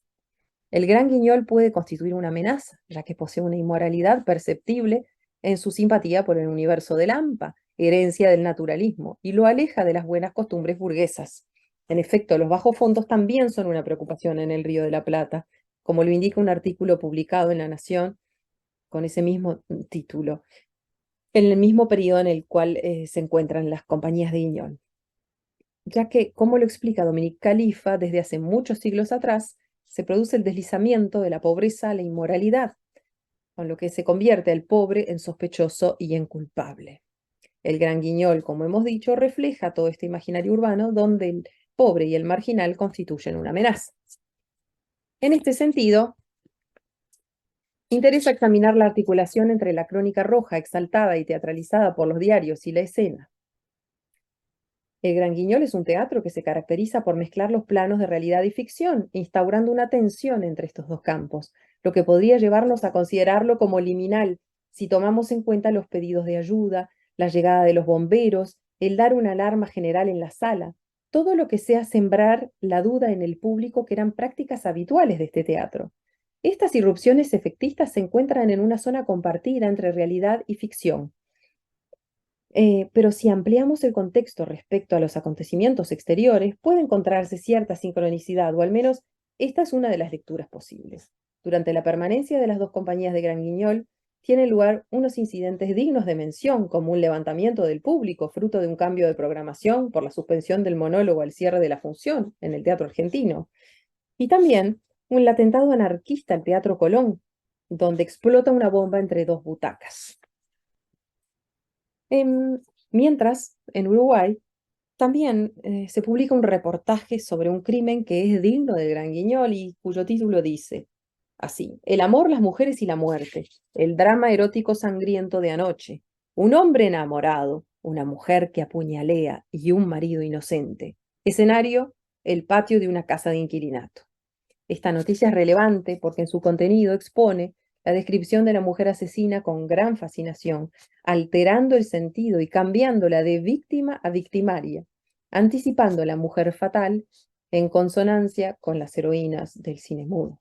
El Gran Guiñol puede constituir una amenaza, ya que posee una inmoralidad perceptible en su simpatía por el universo de Lampa, herencia del naturalismo, y lo aleja de las buenas costumbres burguesas. En efecto, los bajos fondos también son una preocupación en el Río de la Plata, como lo indica un artículo publicado en La Nación con ese mismo título, en el mismo periodo en el cual se encuentran las compañías de Guiñol. Ya que, como lo explica Dominique Khalifa, desde hace muchos siglos atrás, se produce el deslizamiento de la pobreza a la inmoralidad, con lo que se convierte al pobre en sospechoso y en culpable. El Gran Guiñol, como hemos dicho, refleja todo este imaginario urbano donde el pobre y el marginal constituyen una amenaza. En este sentido, interesa examinar la articulación entre la crónica roja exaltada y teatralizada por los diarios y la escena. El Gran Guiñol es un teatro que se caracteriza por mezclar los planos de realidad y ficción, instaurando una tensión entre estos dos campos, lo que podría llevarnos a considerarlo como liminal si tomamos en cuenta los pedidos de ayuda, la llegada de los bomberos, el dar una alarma general en la sala, todo lo que sea sembrar la duda en el público que eran prácticas habituales de este teatro. Estas irrupciones efectistas se encuentran en una zona compartida entre realidad y ficción. Pero si ampliamos el contexto respecto a los acontecimientos exteriores, puede encontrarse cierta sincronicidad, o al menos esta es una de las lecturas posibles. Durante la permanencia de las dos compañías de Gran Guiñol, tienen lugar unos incidentes dignos de mención, como un levantamiento del público, fruto de un cambio de programación por la suspensión del monólogo al cierre de la función en el Teatro Argentino, y también un atentado anarquista al Teatro Colón, donde explota una bomba entre 2 butacas. Mientras, en Uruguay, también se publica un reportaje sobre un crimen que es digno del Gran Guiñol y cuyo título dice así: El amor, las mujeres y la muerte, el drama erótico sangriento de anoche, un hombre enamorado, una mujer que apuñalea y un marido inocente. Escenario, el patio de una casa de inquilinato. Esta noticia es relevante porque en su contenido expone la descripción de la mujer asesina con gran fascinación, alterando el sentido y cambiándola de víctima a victimaria, anticipando la mujer fatal en consonancia con las heroínas del cine mudo.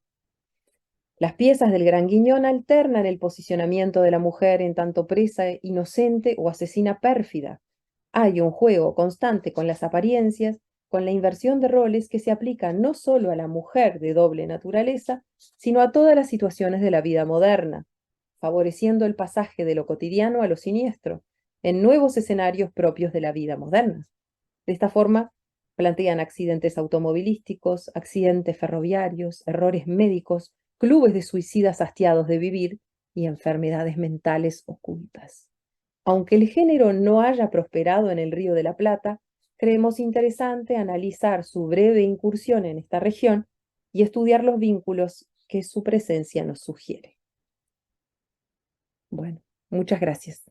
Las piezas del Gran Guiñol alternan el posicionamiento de la mujer en tanto presa inocente o asesina pérfida. Hay un juego constante con las apariencias, con la inversión de roles que se aplica no solo a la mujer de doble naturaleza, sino a todas las situaciones de la vida moderna, favoreciendo el pasaje de lo cotidiano a lo siniestro, en nuevos escenarios propios de la vida moderna. De esta forma, plantean accidentes automovilísticos, accidentes ferroviarios, errores médicos, clubes de suicidas hastiados de vivir y enfermedades mentales ocultas. Aunque el género no haya prosperado en el Río de la Plata, creemos interesante analizar su breve incursión en esta región y estudiar los vínculos que su presencia nos sugiere. Bueno, muchas gracias.